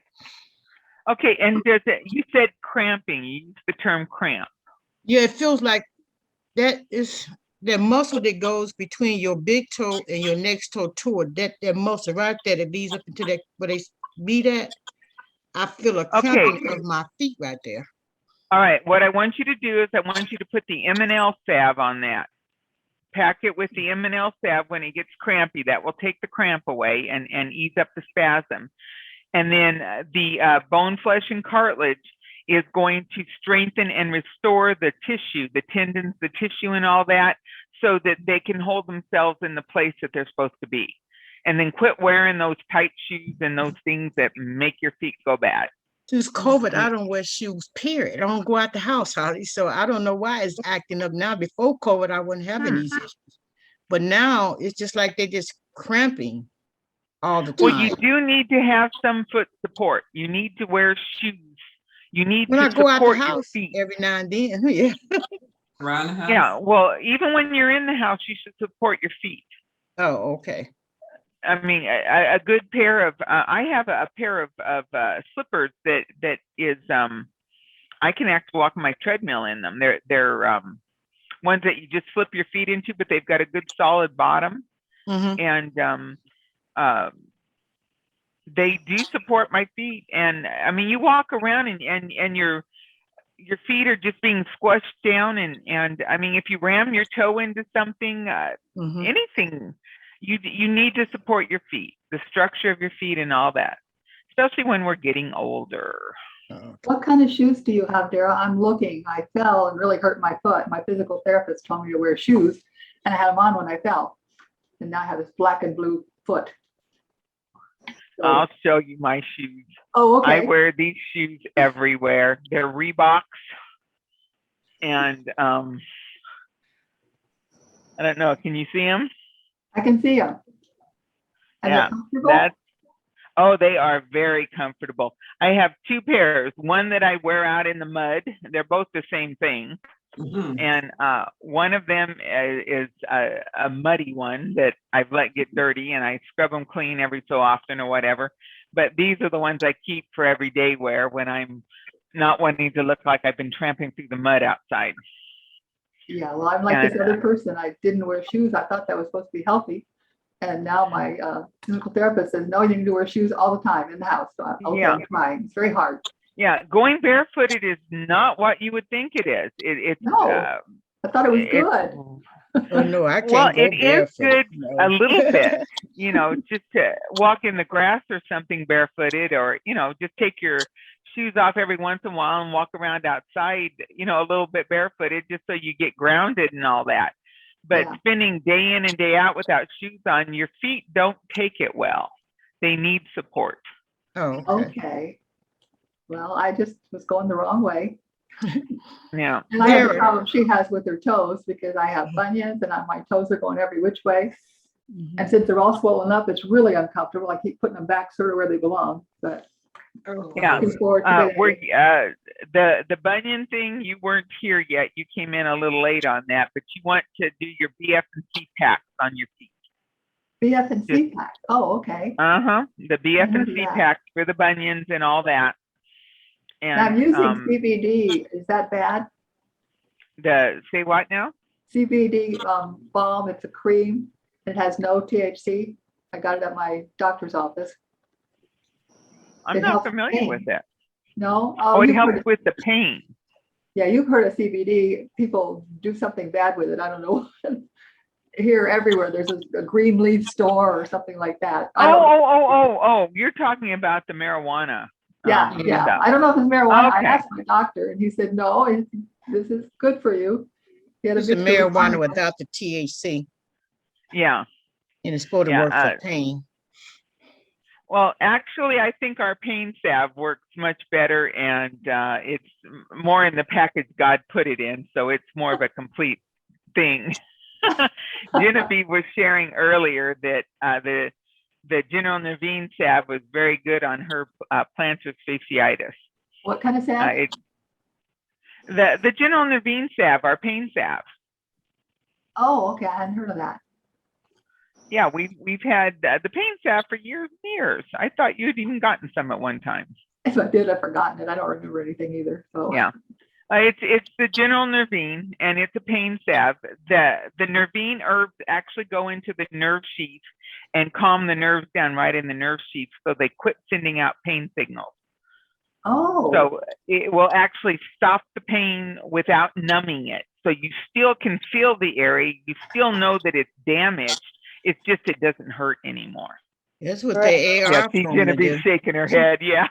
Okay, and you said cramping. You used the term cramp. Yeah, it feels like that is the muscle that goes between your big toe and your next toe toward that muscle right there that leads up into that where they meet at. I feel a cramping of my feet right there. All right, what I want you to do is I want you to put the M&L salve on that. Pack it with the M&L salve when it gets crampy. That will take the cramp away and ease up the spasm. And then the bone, flesh, and cartilage is going to strengthen and restore the tissue, the tendons, the tissue, and all that, so that they can hold themselves in the place that they're supposed to be. And then quit wearing those tight shoes and those things that make your feet go bad. Since COVID, I don't wear shoes, period. I don't go out the house, Holly. So I don't know why it's acting up now. Before COVID, I wouldn't have any issues. But now it's just like they're just cramping all the time. Well, you do need to have some foot support. You need to wear shoes. You need to go out the support house your feet every now and then. Yeah. Around the house? Yeah, well, even when you're in the house, you should support your feet. Oh, okay. I mean, a good pair of, I have a pair of slippers that is, I can actually walk on my treadmill in them. They're ones that you just slip your feet into, but they've got a good solid bottom. And they do support my feet. And I mean, you walk around and your feet are just being squashed down. And I mean, if you ram your toe into something, anything, you need to support your feet, the structure of your feet and all that, especially when we're getting older. What kind of shoes do you have, Dara? I'm looking. I fell and really hurt my foot. My physical therapist told me to wear shoes, and I had them on when I fell. And now I have this black and blue foot. So, I'll show you my shoes. Oh, okay. I wear these shoes everywhere. They're Reeboks. And I don't know. Can you see them? I can see them. And Yeah, they are very comfortable. I have two pairs. One that I wear out in the mud. They're both the same thing. And one of them is a muddy one that I've let get dirty, and I scrub them clean every so often or whatever. But these are the ones I keep for everyday wear when I'm not wanting to look like I've been tramping through the mud outside. Yeah, well, I'm like this other person. I didn't wear shoes. I thought that was supposed to be healthy. And now my physical therapist says, no, you need to wear shoes all the time in the house. So okay, I'm trying. It's very hard. Yeah, going barefooted is not what you would think it is. It's No, I thought it was good. Oh, no, I well, can't go it is barefoot. good No. a little bit, you know, just to walk in the grass or something barefooted, or, you know, just take your shoes off every once in a while and walk around outside, you know, a little bit barefooted, just so you get grounded and all that. But Yeah. spending day in and day out without shoes on, your feet don't take it well. They need support. Oh, okay. Okay. Well, I just was going the wrong way. Yeah. And I have the Very. problem she has with her toes because I have bunions and my toes are going every which way. And since they're all swollen up, it's really uncomfortable. I keep putting them back sort of where they belong. But Yeah. looking forward to The bunion thing, you weren't here yet. You came in a little late on that, but you want to do your BF&C packs on your feet. BF&C Packs. Oh, okay. The BF&C that. packs for the bunions and all that. And Now I'm using CBD. Is that bad? Say what now? CBD balm. It's a cream. It has no THC. I got it at my doctor's office. I'm It not helps familiar pain. with it. No? Oh, it you've heard helps of- with the pain. Yeah, you've heard of CBD. People do something bad with it. I don't know. Here, everywhere, there's a green leaf store or something like that. Oh, you're talking about the marijuana. Yeah. Stuff. I don't know if it's marijuana. Okay. I asked my doctor and he said, no, this is good for you. He had It's a mixture with marijuana honey. without the THC, Yeah. and it's supposed to work for pain. Well, actually, I think our pain salve works much better, and it's more in the package God put it in, so it's more of a complete thing. Genevieve was sharing earlier that the General Nervine salve was very good on her plantar fasciitis. What kind of salve? The General Nervine salve, our pain salve. Oh, okay. I hadn't heard of that. Yeah, we've had the pain salve for years and years. I thought you'd even gotten some at one time. If I did, I've forgotten it. I don't remember anything either. So Yeah. It's the General Nervine, and it's a pain salve. The Nervine herbs actually go into the nerve sheath and calm the nerves down right in the nerve sheath, so they quit sending out pain signals. Oh. So it will actually stop the pain without numbing it. So you still can feel the area. You still know that it's damaged. It's just it doesn't hurt anymore. That's what the AR Yeah, see formula Genevieve do. shaking her head. Yeah.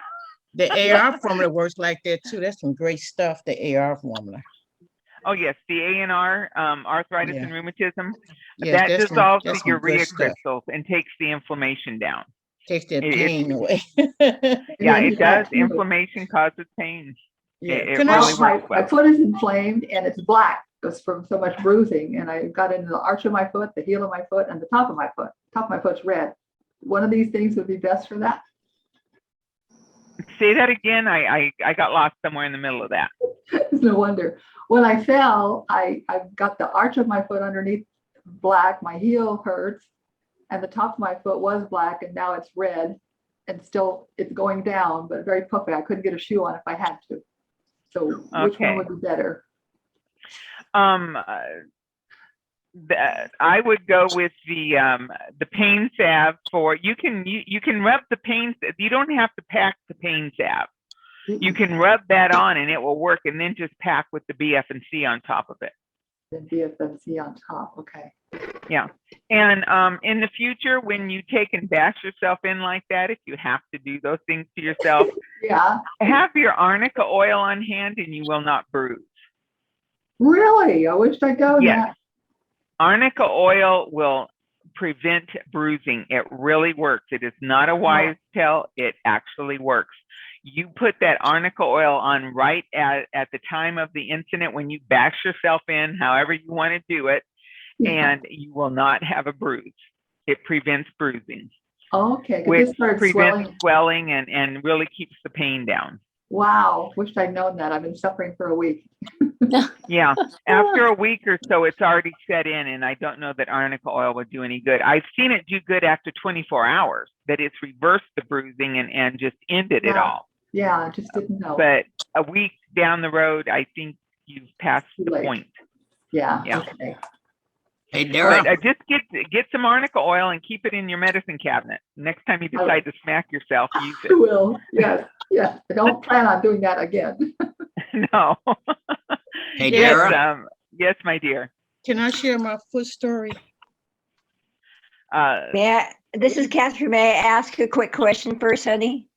The AR formula works like that too. That's some great stuff, the AR formula. Oh yes, the ANR, arthritis Yeah. and rheumatism, Yes, that that's dissolves some the good urea stuff. crystals and takes the inflammation down. Takes that It- pain away. Yeah, then it does. too. Inflammation causes pain. Yeah. It Can I really sh- works my well. foot is inflamed and it's black. It's from so much bruising. And I got into the arch of my foot, the heel of my foot, and the top of my foot. Top of my foot's red. One of these things would be best for that. Say that again. I got lost somewhere in the middle of that. It's no wonder. When I fell, I got the arch of my foot underneath black. My heel hurts, and the top of my foot was black, and now it's red, and still it's going down, but very puffy. I couldn't get a shoe on if I had to. So which Okay. one would be better? I would go with the pain salve for you can rub the pain. You don't have to pack the pain salve. You can rub that on and it will work, and then just pack with the BF&C on top of it. Then BF&C on top. Okay. Yeah. And in the future, when you take and bash yourself in like that, if you have to do those things to yourself, Yeah. have your arnica oil on hand and you will not bruise. Really? I wish I'd known Yes. that. Arnica oil will prevent bruising. It really works. It is not a wise tale. It actually works. You put that arnica oil on right at the time of the incident when you bash yourself in, however you want to do it, and you will not have a bruise. It prevents bruising, Okay. 'Cause which this started prevents swelling and really keeps the pain down. Wow. Wish I'd known that. I've been suffering for a week. Yeah, after a week or so, it's already set in, and I don't know that arnica oil would do any good. I've seen it do good after 24 hours, that it's reversed the bruising and just ended it all. Yeah, I just didn't know. But a week down the road, I think you've passed Too the late. point. Yeah, Yeah. okay. Hey, But Dara. just get some arnica oil and keep it in your medicine cabinet. Next time you decide to smack yourself, use I it. will, yes, yes. I don't plan on doing that again. No. Hey, Yes, Dara. yes, my dear. Can I share my foot story? This is Catherine. May I ask a quick question first, honey?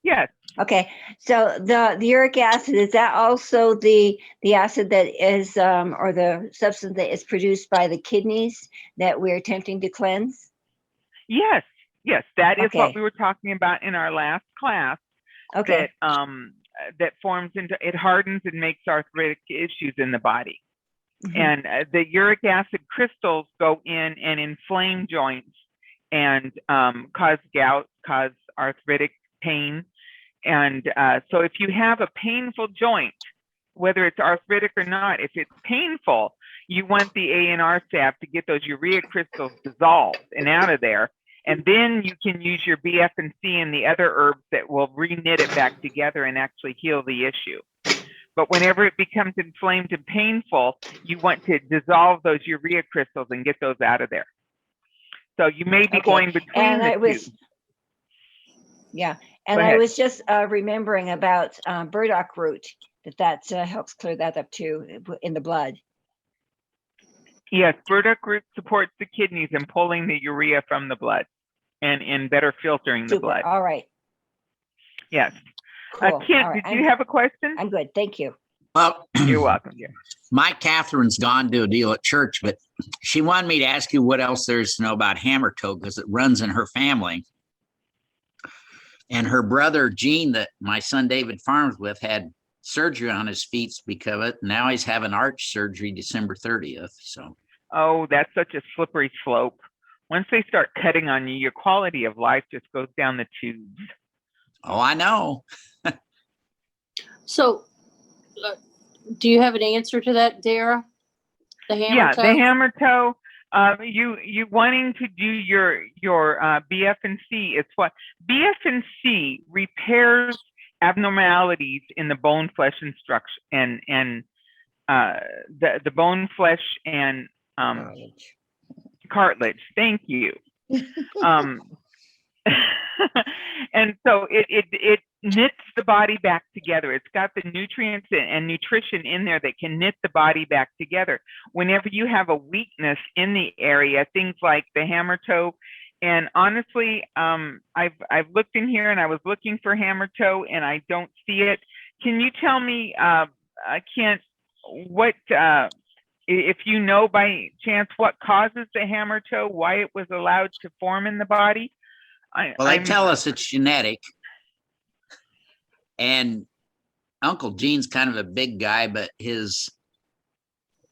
Yes. Okay, so the uric acid, is that also the acid that is or the substance that is produced by the kidneys that we're attempting to cleanse? Yes. Yes. That is what Okay. we were talking about in our last class. Okay. That forms into, it hardens and makes arthritic issues in the body. And the uric acid crystals go in and inflame joints and cause gout, cause arthritic pain. And so if you have a painful joint, whether it's arthritic or not, if it's painful, you want the A&R staff to get those urea crystals dissolved and out of there. And then you can use your BF&C and the other herbs that will re-knit it back together and actually heal the issue. But whenever it becomes inflamed and painful, you want to dissolve those urea crystals and get those out of there. So you may be going between the two. Yeah, and I was just remembering about burdock root, that helps clear that up too in the blood. Yes, burdock root supports the kidneys in pulling the urea from the blood and better filtering the blood. All right. Yes. Cool. Kent, All right. did you have a question? I'm good. Thank you. Well, you're welcome. Yeah. My Catherine's gone to a deal at church, but she wanted me to ask you what else there's to know about hammer toe because it runs in her family. And her brother, Gene, that my son David farms with, had surgery on his feet because of it. Now he's having arch surgery December 30th. So. Oh, that's such a slippery slope. Once they start cutting on you, your quality of life just goes down the tubes. Oh, I know. So, do you have an answer to that, Dara? The hammer toe? The hammer toe. You wanting to do your BF&C? It's what BF&C repairs abnormalities in the bone, flesh, and structure, and the bone, flesh, and cartilage. Thank you. And so it knits the body back together. It's got the nutrients and nutrition in there that can knit the body back together. Whenever you have a weakness in the area, things like the hammer toe, and honestly, I've looked in here and I was looking for hammer toe and I don't see it. Can you tell me, Kent, what if you know by chance what causes the hammer toe, why it was allowed to form in the body? They tell us it's genetic. And Uncle Gene's kind of a big guy, but his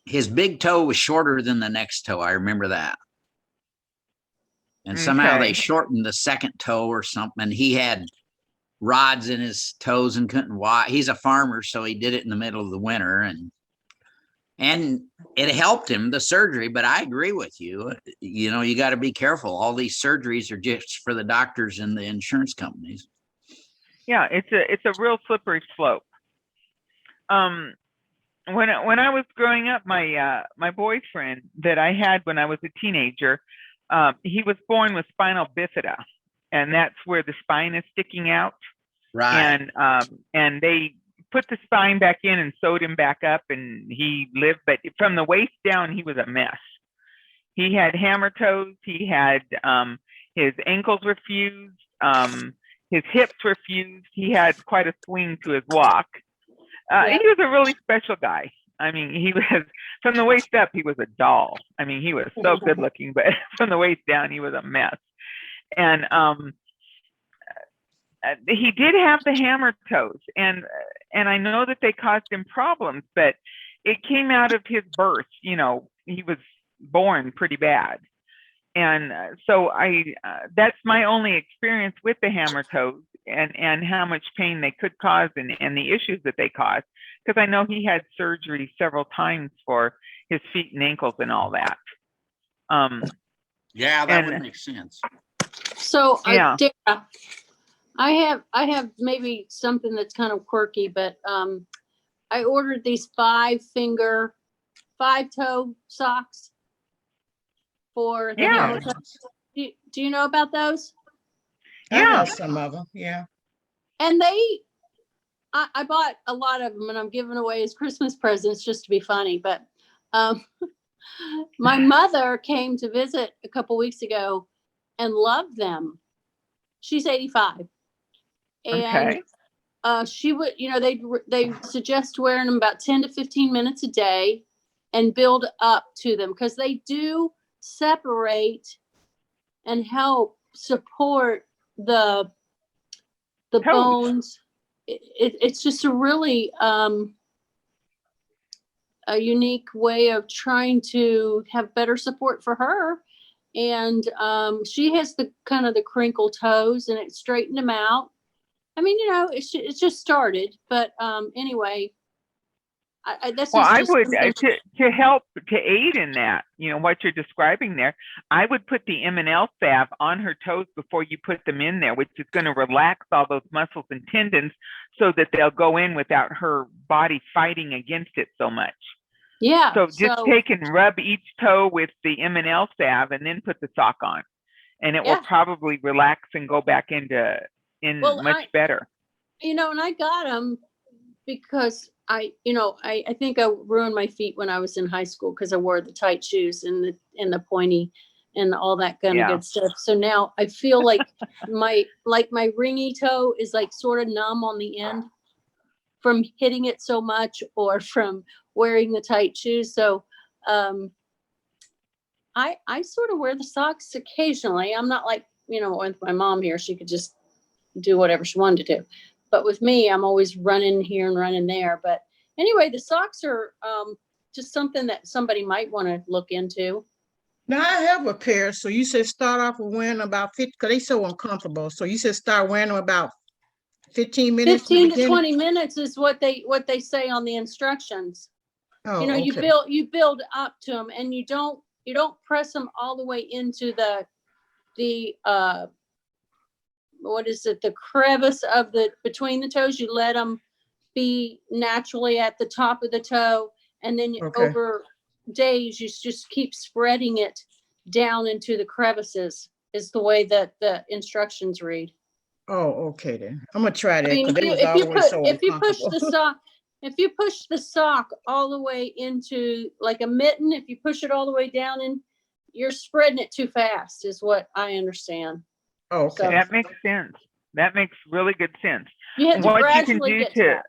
big toe was shorter than the next toe. I remember that. And somehow they shortened the second toe or something. He had rods in his toes and couldn't walk. He's a farmer, so he did it in the middle of the winter. And it helped him, the surgery, but I agree with you. You know, you got to be careful. All these surgeries are just for the doctors and the insurance companies. Yeah, it's a real slippery slope. When I was growing up, my boyfriend that I had when I was a teenager, he was born with spinal bifida, and that's where the spine is sticking out. Right. And they put the spine back in and sewed him back up, and he lived. But from the waist down, he was a mess. He had hammer toes. He had his ankles were fused. His hips were fused. He had quite a swing to his walk. He was a really special guy. I mean, he was, from the waist up, he was a doll. I mean, he was so good looking, but from the waist down, he was a mess. And he did have the hammer toes, and I know that they caused him problems, but it came out of his birth. You know, he was born pretty bad. And so that's my only experience with the hammer toes and how much pain they could cause and the issues that they cause. Because I know he had surgery several times for his feet and ankles and all that. Yeah, that would make sense. So Dara, I have maybe something that's kind of quirky, but I ordered these 5-finger 5-toe socks for the Yeah. hammer toes. Do you know about those? I Yeah. have some of them. Yeah. And I bought a lot of them and I'm giving away as Christmas presents just to be funny. But my mother came to visit a couple weeks ago and loved them. She's 85. And Okay. she would, they suggest wearing them about 10 to 15 minutes a day and build up to them because they do separate and help support the Toes. bones. It's just a really a unique way of trying to have better support for her. And she has the kind of the crinkle toes and it straightened them out. I mean, it's just started, but anyway, that's Well, I just would something- to help to aid in that. What you're describing there. I would put the M&L salve on her toes before you put them in there, which is going to relax all those muscles and tendons, so that they'll go in without her body fighting against it so much. Yeah. So just take and rub each toe with the M&L salve, and then put the sock on, and it will probably relax and go back much better. And I got them because I think I ruined my feet when I was in high school because I wore the tight shoes and the pointy and all that kind of good stuff. So now I feel like my ringy toe is like sort of numb on the end from hitting it so much or from wearing the tight shoes. So I sort of wear the socks occasionally. I'm not like, with my mom here, she could just do whatever she wanted to do. But with me, I'm always running here and running there. But anyway, the socks are just something that somebody might want to look into. Now I have a pair. So you said start off with wearing about 50, because they so uncomfortable. So you said start wearing them about 15 minutes. 15 to 20 minutes is what they say on the instructions. Oh, you build up to them, and you don't press them all the way into the what is it, the crevice of between the toes. You let them be naturally at the top of the toe, and then over days you just keep spreading it down into the crevices is the way that the instructions read. Oh, okay then. I'm gonna try that. I mean, if you push the sock all the way into like a mitten, if you push it all the way down, and you're spreading it too fast, is what I understand. Oh, okay. So, that makes sense. That makes really good sense. You have to gradually get to that.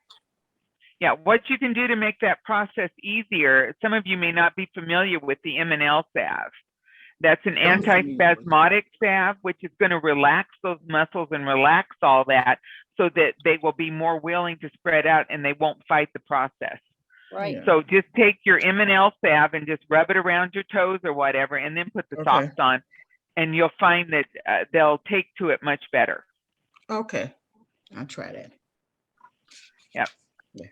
Yeah, what you can do to make that process easier, some of you may not be familiar with the M&L salve. That's an anti-spasmodic salve, which is going to relax those muscles and relax all that so that they will be more willing to spread out and they won't fight the process. Right. Yeah. So just take your M&L salve and just rub it around your toes or whatever, and then put the socks on, and you'll find that they'll take to it much better. Okay. I'll try that. Yep. Yeah.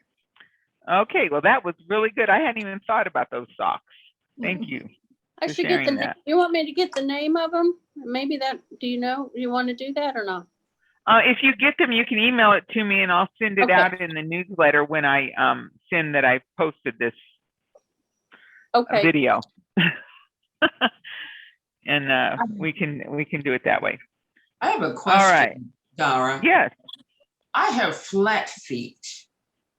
Okay. Well, that was really good. I hadn't even thought about those socks. Thank you. I should get you want me to get the name of them? Maybe do you want to do that or not? If you get them, you can email it to me and I'll send it out in the newsletter when I send that I've posted this video. And we can do it that way. I have a question, all right. Dara. Yes. I have flat feet.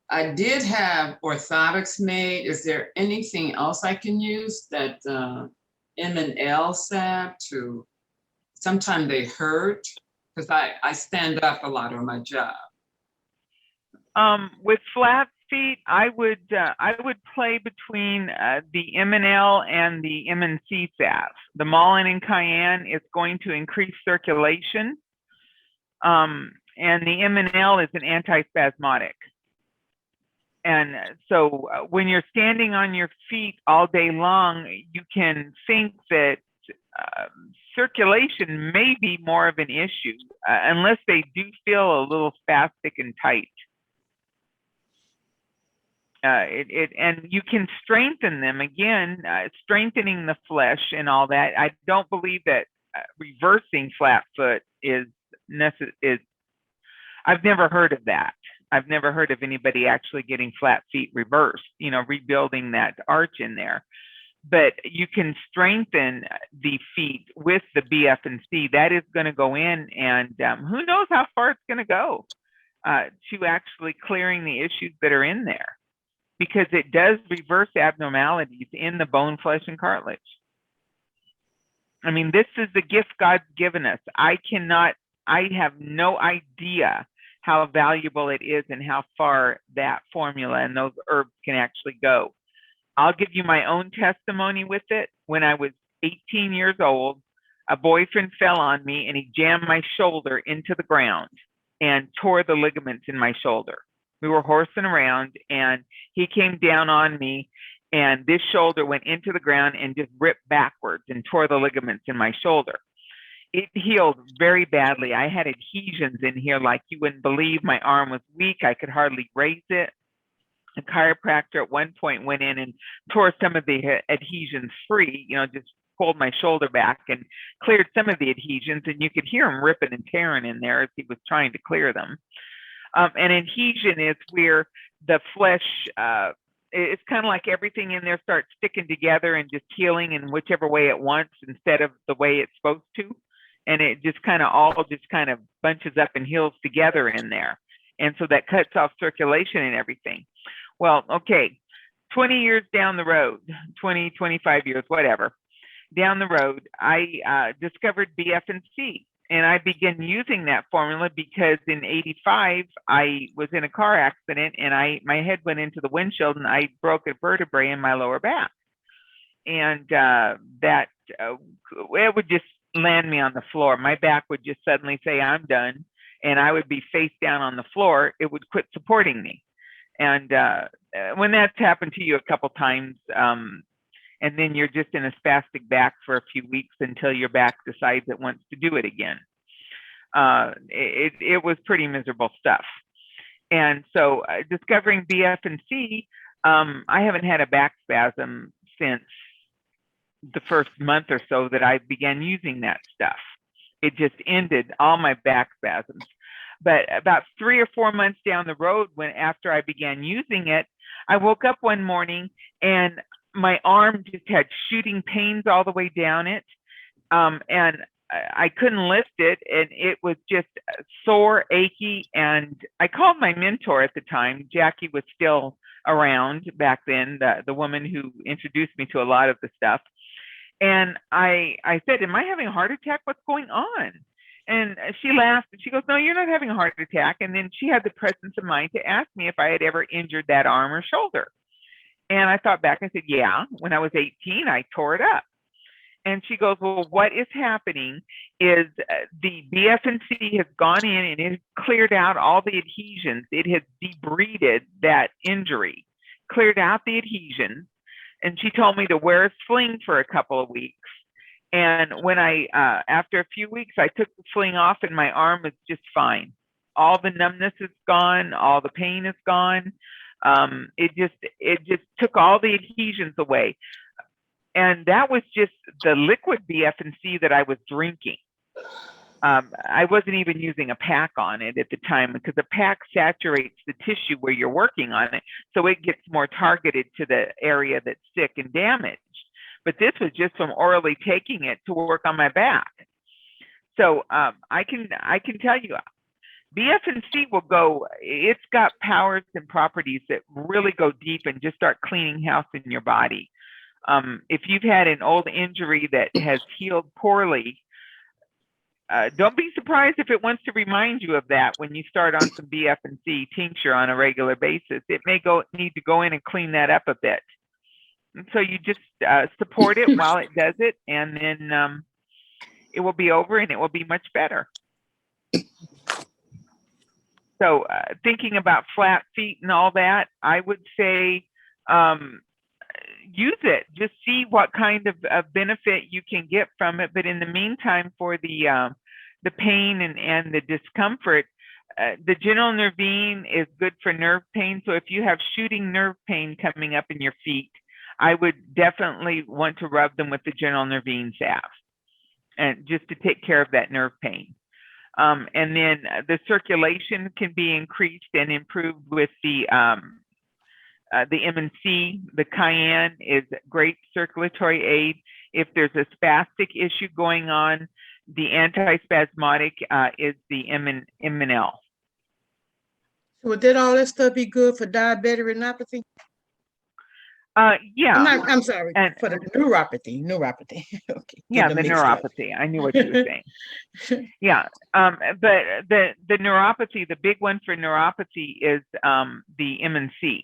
I did have orthotics made. Is there anything else I can use that M&L salve to? Sometimes they hurt because I stand up a lot on my job. With flat feet, I would play between the M&L and the M&C salve. The Mullein and Cayenne is going to increase circulation, and the M&L is an antispasmodic. And so when you're standing on your feet all day long, you can think that circulation may be more of an issue unless they do feel a little spastic and tight. And you can strengthen them again, strengthening the flesh and all that. I don't believe that reversing flat foot is necessary. I've never heard of that. I've never heard of anybody actually getting flat feet reversed, you know, rebuilding that arch in there. But you can strengthen the feet with the BF&C. That is going to go in, and who knows how far it's going to go to actually clearing the issues that are in there, because it does reverse abnormalities in the bone, flesh, and cartilage. I mean, this is the gift God's given us. I have no idea how valuable it is and how far that formula and those herbs can actually go. I'll give you my own testimony with it. When I was 18 years old, a boyfriend fell on me and he jammed my shoulder into the ground and tore the ligaments in my shoulder. We were horsing around and he came down on me, and this shoulder went into the ground and just ripped backwards and tore the ligaments in my shoulder. It healed very badly. I had adhesions in here like you wouldn't believe. My arm was weak. I could hardly raise it. A chiropractor at one point went in and tore some of the adhesions free, you know, just pulled my shoulder back and cleared some of the adhesions, and you could hear him ripping and tearing in there as he was trying to clear them. An adhesion is where the flesh, it's kind of like everything in there starts sticking together and just healing in whichever way it wants instead of the way it's supposed to. And it just kind of bunches up and heals together in there. And so that cuts off circulation and everything. Well, okay, 20 years down the road, 20, 25 years, whatever, down the road, I discovered BF&C. And I began using that formula because in '85, I was in a car accident and my head went into the windshield and I broke a vertebrae in my lower back. And it would just land me on the floor. My back would just suddenly say, I'm done. And I would be face down on the floor. It would quit supporting me. And when that's happened to you a couple times, and then you're just in a spastic back for a few weeks until your back decides it wants to do it again. It was pretty miserable stuff. And so discovering BF&C, I haven't had a back spasm since the first month or so that I began using that stuff. It just ended all my back spasms. But about 3 or 4 months down the road, after I began using it, I woke up one morning and my arm just had shooting pains all the way down it. And I couldn't lift it, and it was just sore, achy. And I called my mentor at the time. Jackie was still around back then, the woman who introduced me to a lot of the stuff. And I said, am I having a heart attack? What's going on? And she laughed and she goes, no, you're not having a heart attack. And then she had the presence of mind to ask me if I had ever injured that arm or shoulder. And I thought back, I said, yeah, when I was 18, I tore it up. And she goes, well, what is happening is the BF&C has gone in and it has cleared out all the adhesions. It has debrided that injury, cleared out the adhesions. And she told me to wear a sling for a couple of weeks. And when after a few weeks, I took the sling off and my arm is just fine. All the numbness is gone. All the pain is gone. It just took all the adhesions away. And that was just the liquid BF&C that I was drinking. I wasn't even using a pack on it at the time because a pack saturates the tissue where you're working on it. So it gets more targeted to the area that's sick and damaged. But this was just from orally taking it to work on my back. So I can tell you, BF&C will go, it's got powers and properties that really go deep and just start cleaning house in your body. If you've had an old injury that has healed poorly, don't be surprised if it wants to remind you of that when you start on some BF&C tincture on a regular basis. It may need to go in and clean that up a bit. And so you just support it while it does it, and then it will be over and it will be much better. So thinking about flat feet and all that, I would say use it. Just see what kind of benefit you can get from it. But in the meantime, for the pain and the discomfort, the general nervine is good for nerve pain. So if you have shooting nerve pain coming up in your feet, I would definitely want to rub them with the general nervine salve, and just to take care of that nerve pain. And then the circulation can be increased and improved with the M&C. The cayenne is great circulatory aid. If there's a spastic issue going on, the antispasmodic is the MNL. So would that all that stuff be good for diabetic retinopathy? Yeah. I'm sorry, And, for the neuropathy. Okay. yeah, getting the them mixed up. neuropathy. I knew what you were saying. Yeah. But the neuropathy, the big one for neuropathy is the M&C.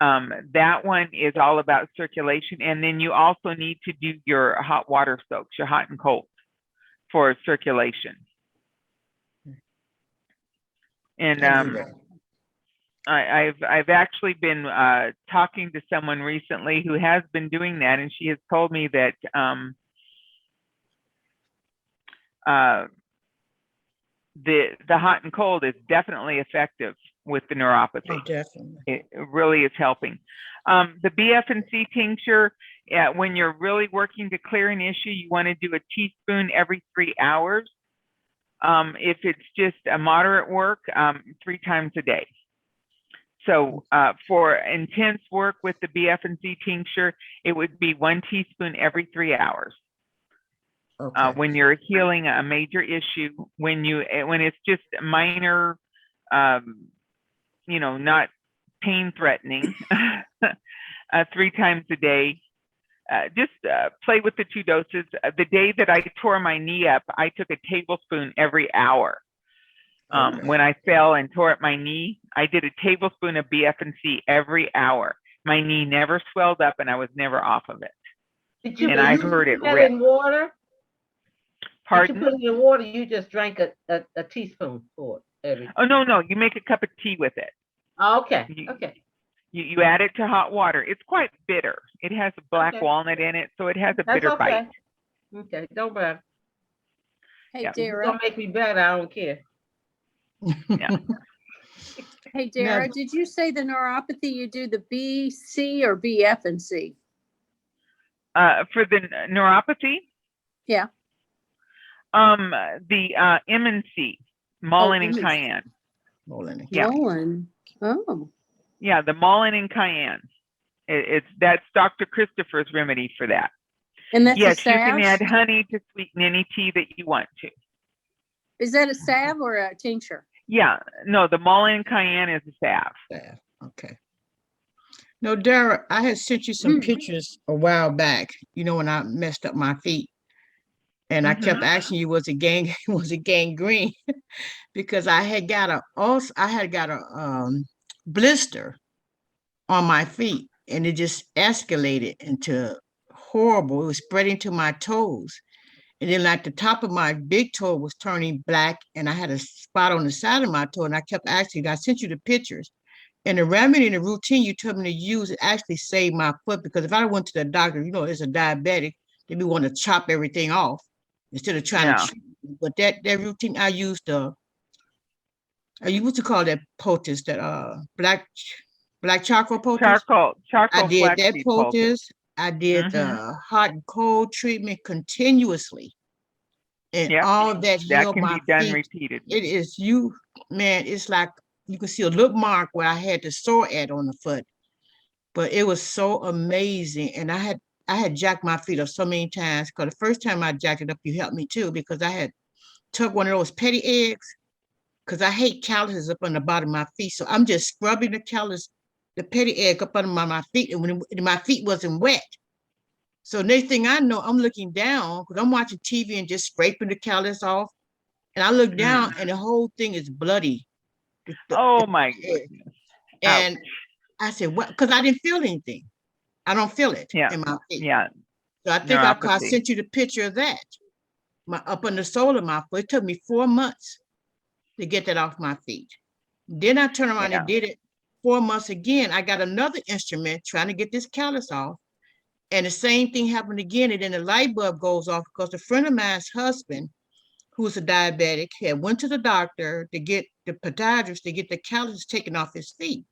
That one is all about circulation. And then you also need to do your hot water soaks, your hot and cold for circulation. And I've actually been talking to someone recently who has been doing that, and she has told me that the hot and cold is definitely effective with the neuropathy. Oh, definitely. It really is helping. The BF&C tincture, when you're really working to clear an issue, you want to do a teaspoon every 3 hours. If it's just a moderate work, 3 times a day. So for intense work with the BF&C tincture, it would be 1 teaspoon every 3 hours. Okay. When you're healing a major issue, when it's just minor, not pain threatening, 3 times a day. Just play with the 2 doses. The day that I tore my knee up, I took a tablespoon every hour. Okay. When I fell and tore up my knee, I did a tablespoon of BF&C every hour. My knee never swelled up and I was never off of it. And I heard it rip. In water? Pardon? Did you put it in water? You just drank a teaspoon for it every. Oh, no. You make a cup of tea with it. Oh, okay. Okay. You add it to hot water. It's quite bitter. It has a black walnut in it, so it has a bitter bite. Okay, don't bother. Hey, Yeah. Dara. Don't make me better. I don't care. Yeah. Hey, Dara, did you say the neuropathy you do the B, C, or BF&C? For the neuropathy? Yeah. The M&C, Mullein and M&C. Cayenne. Mullein. Yeah. Mullein. Oh. Yeah, the Mullein and Cayenne. That's Dr. Christopher's remedy for that. And that's yes, a salve? you can add honey to sweeten any tea that you want to. Is that a salve or a tincture? Yeah, no, the Mullein and Cayenne is a salve. Yeah, okay. No, Dara, I had sent you some pictures a while back, when I messed up my feet. And I kept asking you, was it gangrene? Because I had got a blister on my feet, and it just escalated into horrible. It was spreading to my toes. And then like the top of my big toe was turning black, and I had a spot on the side of my toe, and I kept asking, I sent you the pictures. And the remedy and the routine you told me to use, it actually saved my foot, because if I went to the doctor, as a diabetic, they'd be wanting to chop everything off instead of trying to treat me. But that routine, I used what you call that poultice, that black charcoal poultice. Charcoal I did that flaxseed poultice. I did hot and cold treatment continuously. And all that healed can my be done feet. repeatedly. It is man, it's like you can see a little mark where I had the sore at on the foot. But it was so amazing. And I had jacked my feet up so many times, because the first time I jacked it up, you helped me too, because I had took one of those petty eggs, because I hate calluses up on the bottom of my feet. So I'm just scrubbing the petty egg up under my feet, and when my feet wasn't wet. So next thing I know, I'm looking down, because I'm watching TV and just scraping the callus off. And I look down and the whole thing is bloody. Oh my goodness. And I said, what? Because I didn't feel anything. I don't feel it in my feet. Yeah. So I think I sent you the picture of that. Up on the sole of my foot. It took me 4 months to get that off my feet. Then I turned around and did it 4 months again. I got another instrument trying to get this callus off. And the same thing happened again. And then the light bulb goes off, because a friend of mine's husband, who's a diabetic, had went to the doctor to get the podiatrist to get the calluses taken off his feet.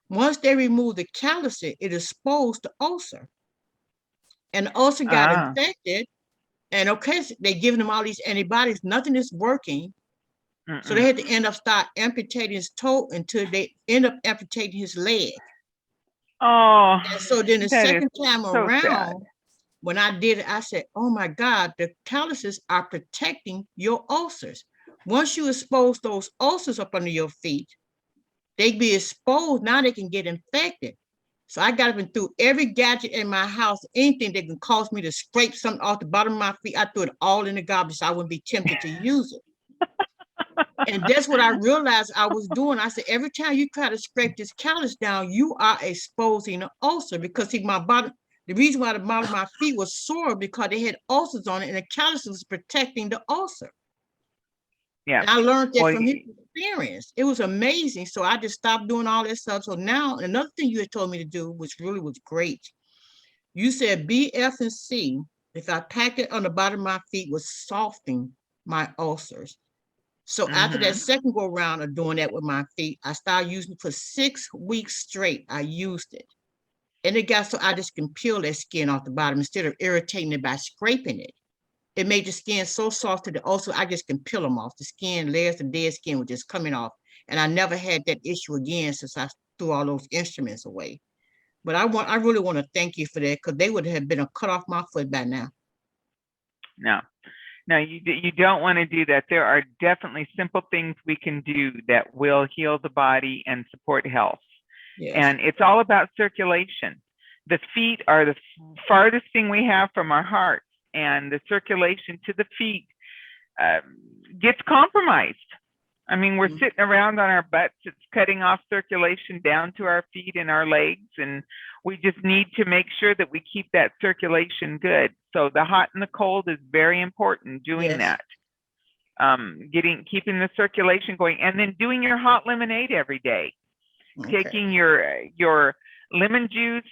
Once they removed the callus, it exposed the ulcer. And the ulcer got infected, And okay, they giving him all these antibiotics, nothing is working. So they had to end up start amputating his toe until they end up amputating his leg. Oh, and so then the that is second time so sad. around, when I did it, I said, oh my God, the calluses are protecting your ulcers. Once you expose those ulcers up under your feet, they be exposed, now they can get infected. So I got up and threw every gadget in my house, anything that can cause me to scrape something off the bottom of my feet, I threw it all in the garbage so I wouldn't be tempted to use it. And that's what I realized I was doing. I said, every time you try to scrape this callus down, you are exposing an ulcer, because see, my bottom, the reason why the bottom of my feet was sore because they had ulcers on it, and the callus was protecting the ulcer. Yeah. And I learned that Well, from his experience. It was amazing. So I just stopped doing all that stuff. So now another thing you had told me to do, which really was great. You said BF&C, if I packed it on the bottom of my feet, was softening my ulcers. So after that second go round of doing that with my feet, I started using it for 6 weeks straight. I used it. And it got so I just can peel that skin off the bottom instead of irritating it by scraping it. It made the skin so soft that also I just can peel them off. The skin, layers of dead skin were just coming off. And I never had that issue again since I threw all those instruments away. But I really want to thank you for that, because they would have been a cut off my foot by now. No, you don't want to do that. There are definitely simple things we can do that will heal the body and support health. Yes. And it's all about circulation. The feet are the farthest thing we have from our hearts, and the circulation to the feet gets compromised. I mean, we're sitting around on our butts. It's cutting off circulation down to our feet and our legs. And we just need to make sure that we keep that circulation good. So the hot and the cold is very important, doing that. Keeping the circulation going, and then doing your hot lemonade every day. Okay. Taking your lemon juice,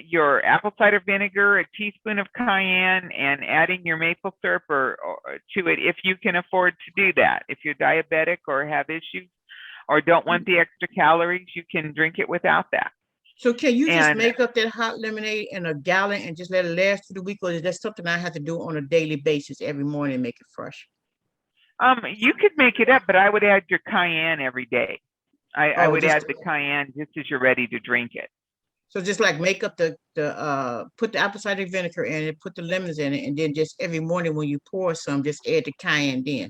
your apple cider vinegar, a teaspoon of cayenne, and adding your maple syrup or to it if you can afford to do that. If you're diabetic or have issues or don't want the extra calories, you can drink it without that. So can you just make up that hot lemonade in a gallon and just let it last through the week, or is that something I have to do on a daily basis every morning and make it fresh? You could make it up, but I would add your cayenne every day. I would add the cayenne just as you're ready to drink it. So just like make up put the apple cider vinegar in it, put the lemons in it, and then just every morning when you pour some, just add the cayenne then.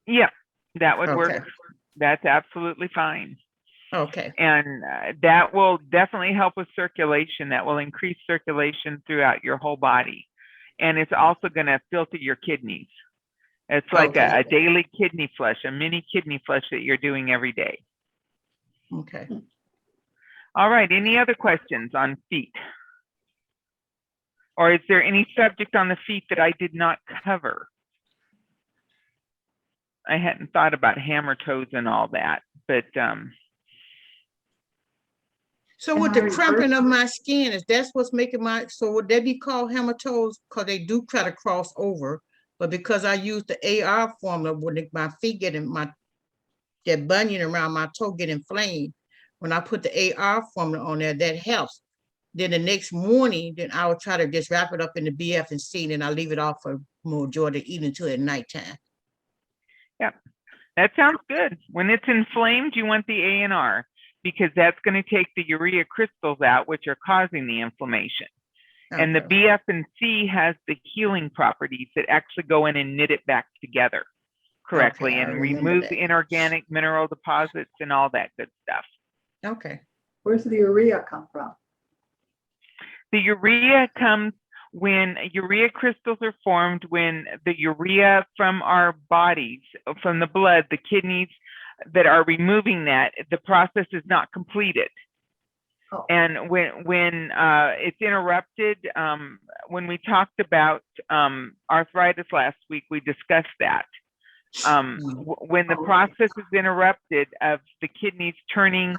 Yeah, that would work. That's absolutely fine. Okay. And that will definitely help with circulation. That will increase circulation throughout your whole body. And it's also going to filter your kidneys. It's like a daily kidney flush, a mini kidney flush that you're doing every day. Okay. All right. Any other questions on feet? Or is there any subject on the feet that I did not cover? I hadn't thought about hammer toes and all that, but so with the crumpling of my skin, is that's what's making so would that be called hammer toes? Because they do try to cross over, but because I use the AR formula, when my feet get in that bunion around my toe get inflamed, when I put the AR formula on there, that helps. Then the next morning, then I will try to just wrap it up in the BF&C, and then I leave it off for majority eating until at nighttime. Yeah, that sounds good. When it's inflamed, you want the ANR, because that's going to take the urea crystals out, which are causing the inflammation. Okay. And the BF&C has the healing properties that actually go in and knit it back together correctly, and remove the inorganic mineral deposits and all that good stuff. Okay. Where's the urea come from? The urea comes when urea crystals are formed, when the urea from our bodies, from the blood, the kidneys that are removing that, the process is not completed. Oh. And when it's interrupted, when we talked about arthritis last week, we discussed that. When the process is interrupted of the kidneys turning,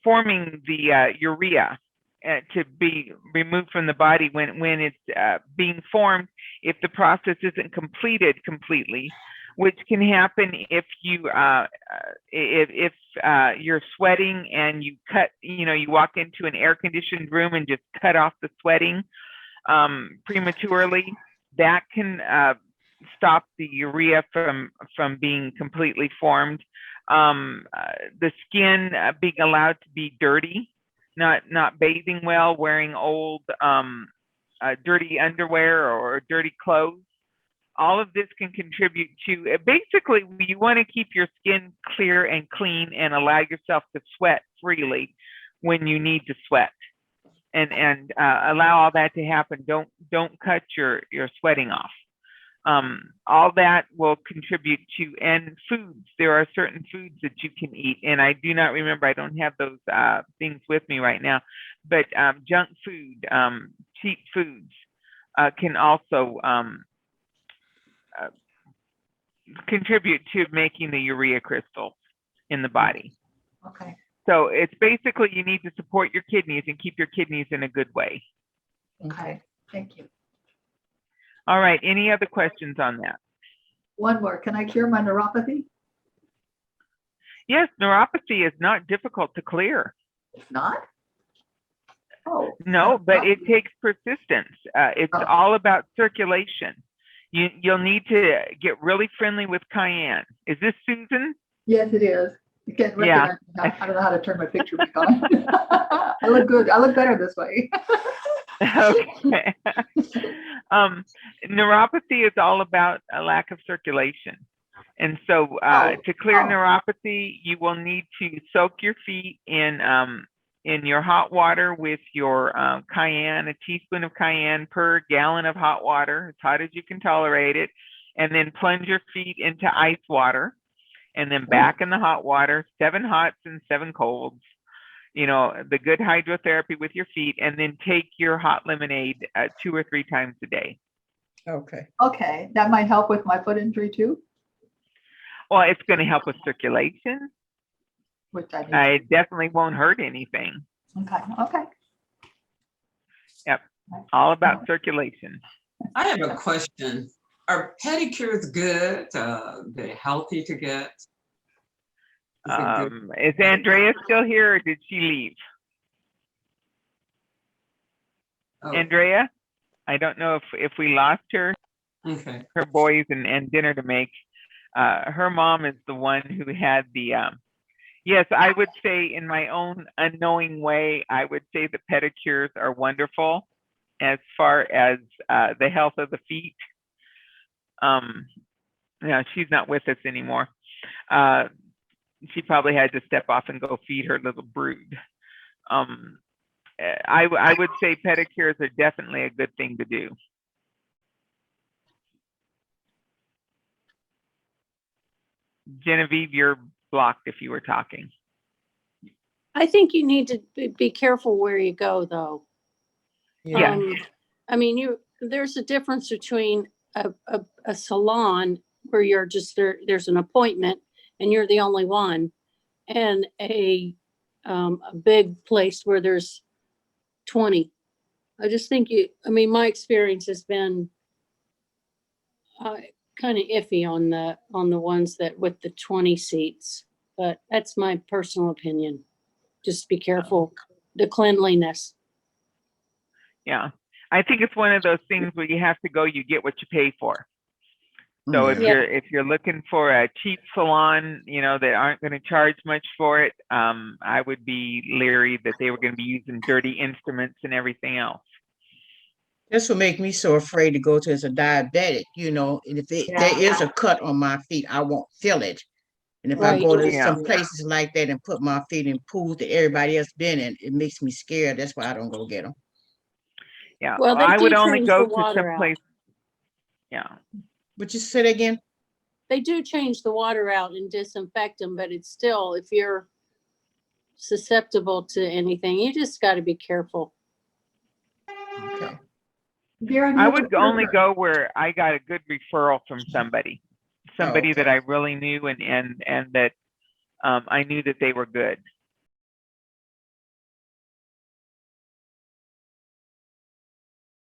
forming the urea to be removed from the body, when it's being formed, if the process isn't completed completely, which can happen if you if you're sweating and you cut, you walk into an air-conditioned room and just cut off the sweating, prematurely, that can stop the urea from being completely formed. The skin being allowed to be dirty, not bathing well, wearing old dirty underwear or dirty clothes. All of this can contribute to, basically, you want to keep your skin clear and clean and allow yourself to sweat freely when you need to sweat, and allow all that to happen. Don't cut your sweating off. All that will contribute to, and foods. There are certain foods that you can eat, and I do not remember, I don't have those things with me right now, but junk food, cheap foods can also contribute to making the urea crystals in the body. Okay. So it's basically, you need to support your kidneys and keep your kidneys in a good way. Okay. Thank you. All right. Any other questions on that? One more. Can I cure my neuropathy? Yes, neuropathy is not difficult to clear. It's not? Oh. No, but it takes persistence. It's all about circulation. You'll need to get really friendly with cayenne. Is this Susan? Yes, it is. You can't recognize me. I don't know how to turn my picture back on. I look good. I look better this way. Okay. Neuropathy is all about a lack of circulation. And so to clear neuropathy, you will need to soak your feet in your hot water with your cayenne, a teaspoon of cayenne per gallon of hot water, as hot as you can tolerate it, and then plunge your feet into ice water, and then back in the hot water, 7 hots and 7 colds. You know, the good hydrotherapy with your feet, and then take your hot lemonade 2 or 3 times a day. Okay. Okay. That might help with my foot injury too? Well, it's going to help with circulation. Which I need. It definitely won't hurt anything. Okay. Okay. Yep. All about circulation. I have a question. Are pedicures good? They're healthy to get? Is Andrea still here, or did she leave? Oh, Andrea, I don't know if we lost her. okay. Her boys and dinner to make. Her mom is the one who had the. Yes, I would say, in my own unknowing way, I would say the pedicures are wonderful as far as the health of the feet. No, she's not with us anymore. She probably had to step off and go feed her little brood. I would say pedicures are definitely a good thing to do. Genevieve, you're blocked if you were talking. I think you need to be careful where you go, though. Yeah. I mean, there's a difference between a salon where you're just there's an appointment and you're the only one, and a big place where there's 20. I just think my experience has been kind of iffy on the ones that with the 20 seats, but that's my personal opinion. Just be careful, the cleanliness. Yeah, I think it's one of those things where you have to go, you get what you pay for. So if you're looking for a cheap salon, that aren't going to charge much for it, I would be leery that they were going to be using dirty instruments and everything else. That's what makes me so afraid to go to as a diabetic, and if there is a cut on my feet, I won't feel it. And if I go to some places like that and put my feet in pools that everybody else been in, it makes me scared. That's why I don't go get them. Yeah, well, I would only go to some place. Yeah. But you said again? They do change the water out and disinfect them, but it's still, if you're susceptible to anything, you just got to be careful. Okay. I would only go where I got a good referral from somebody that I really knew and that I knew that they were good.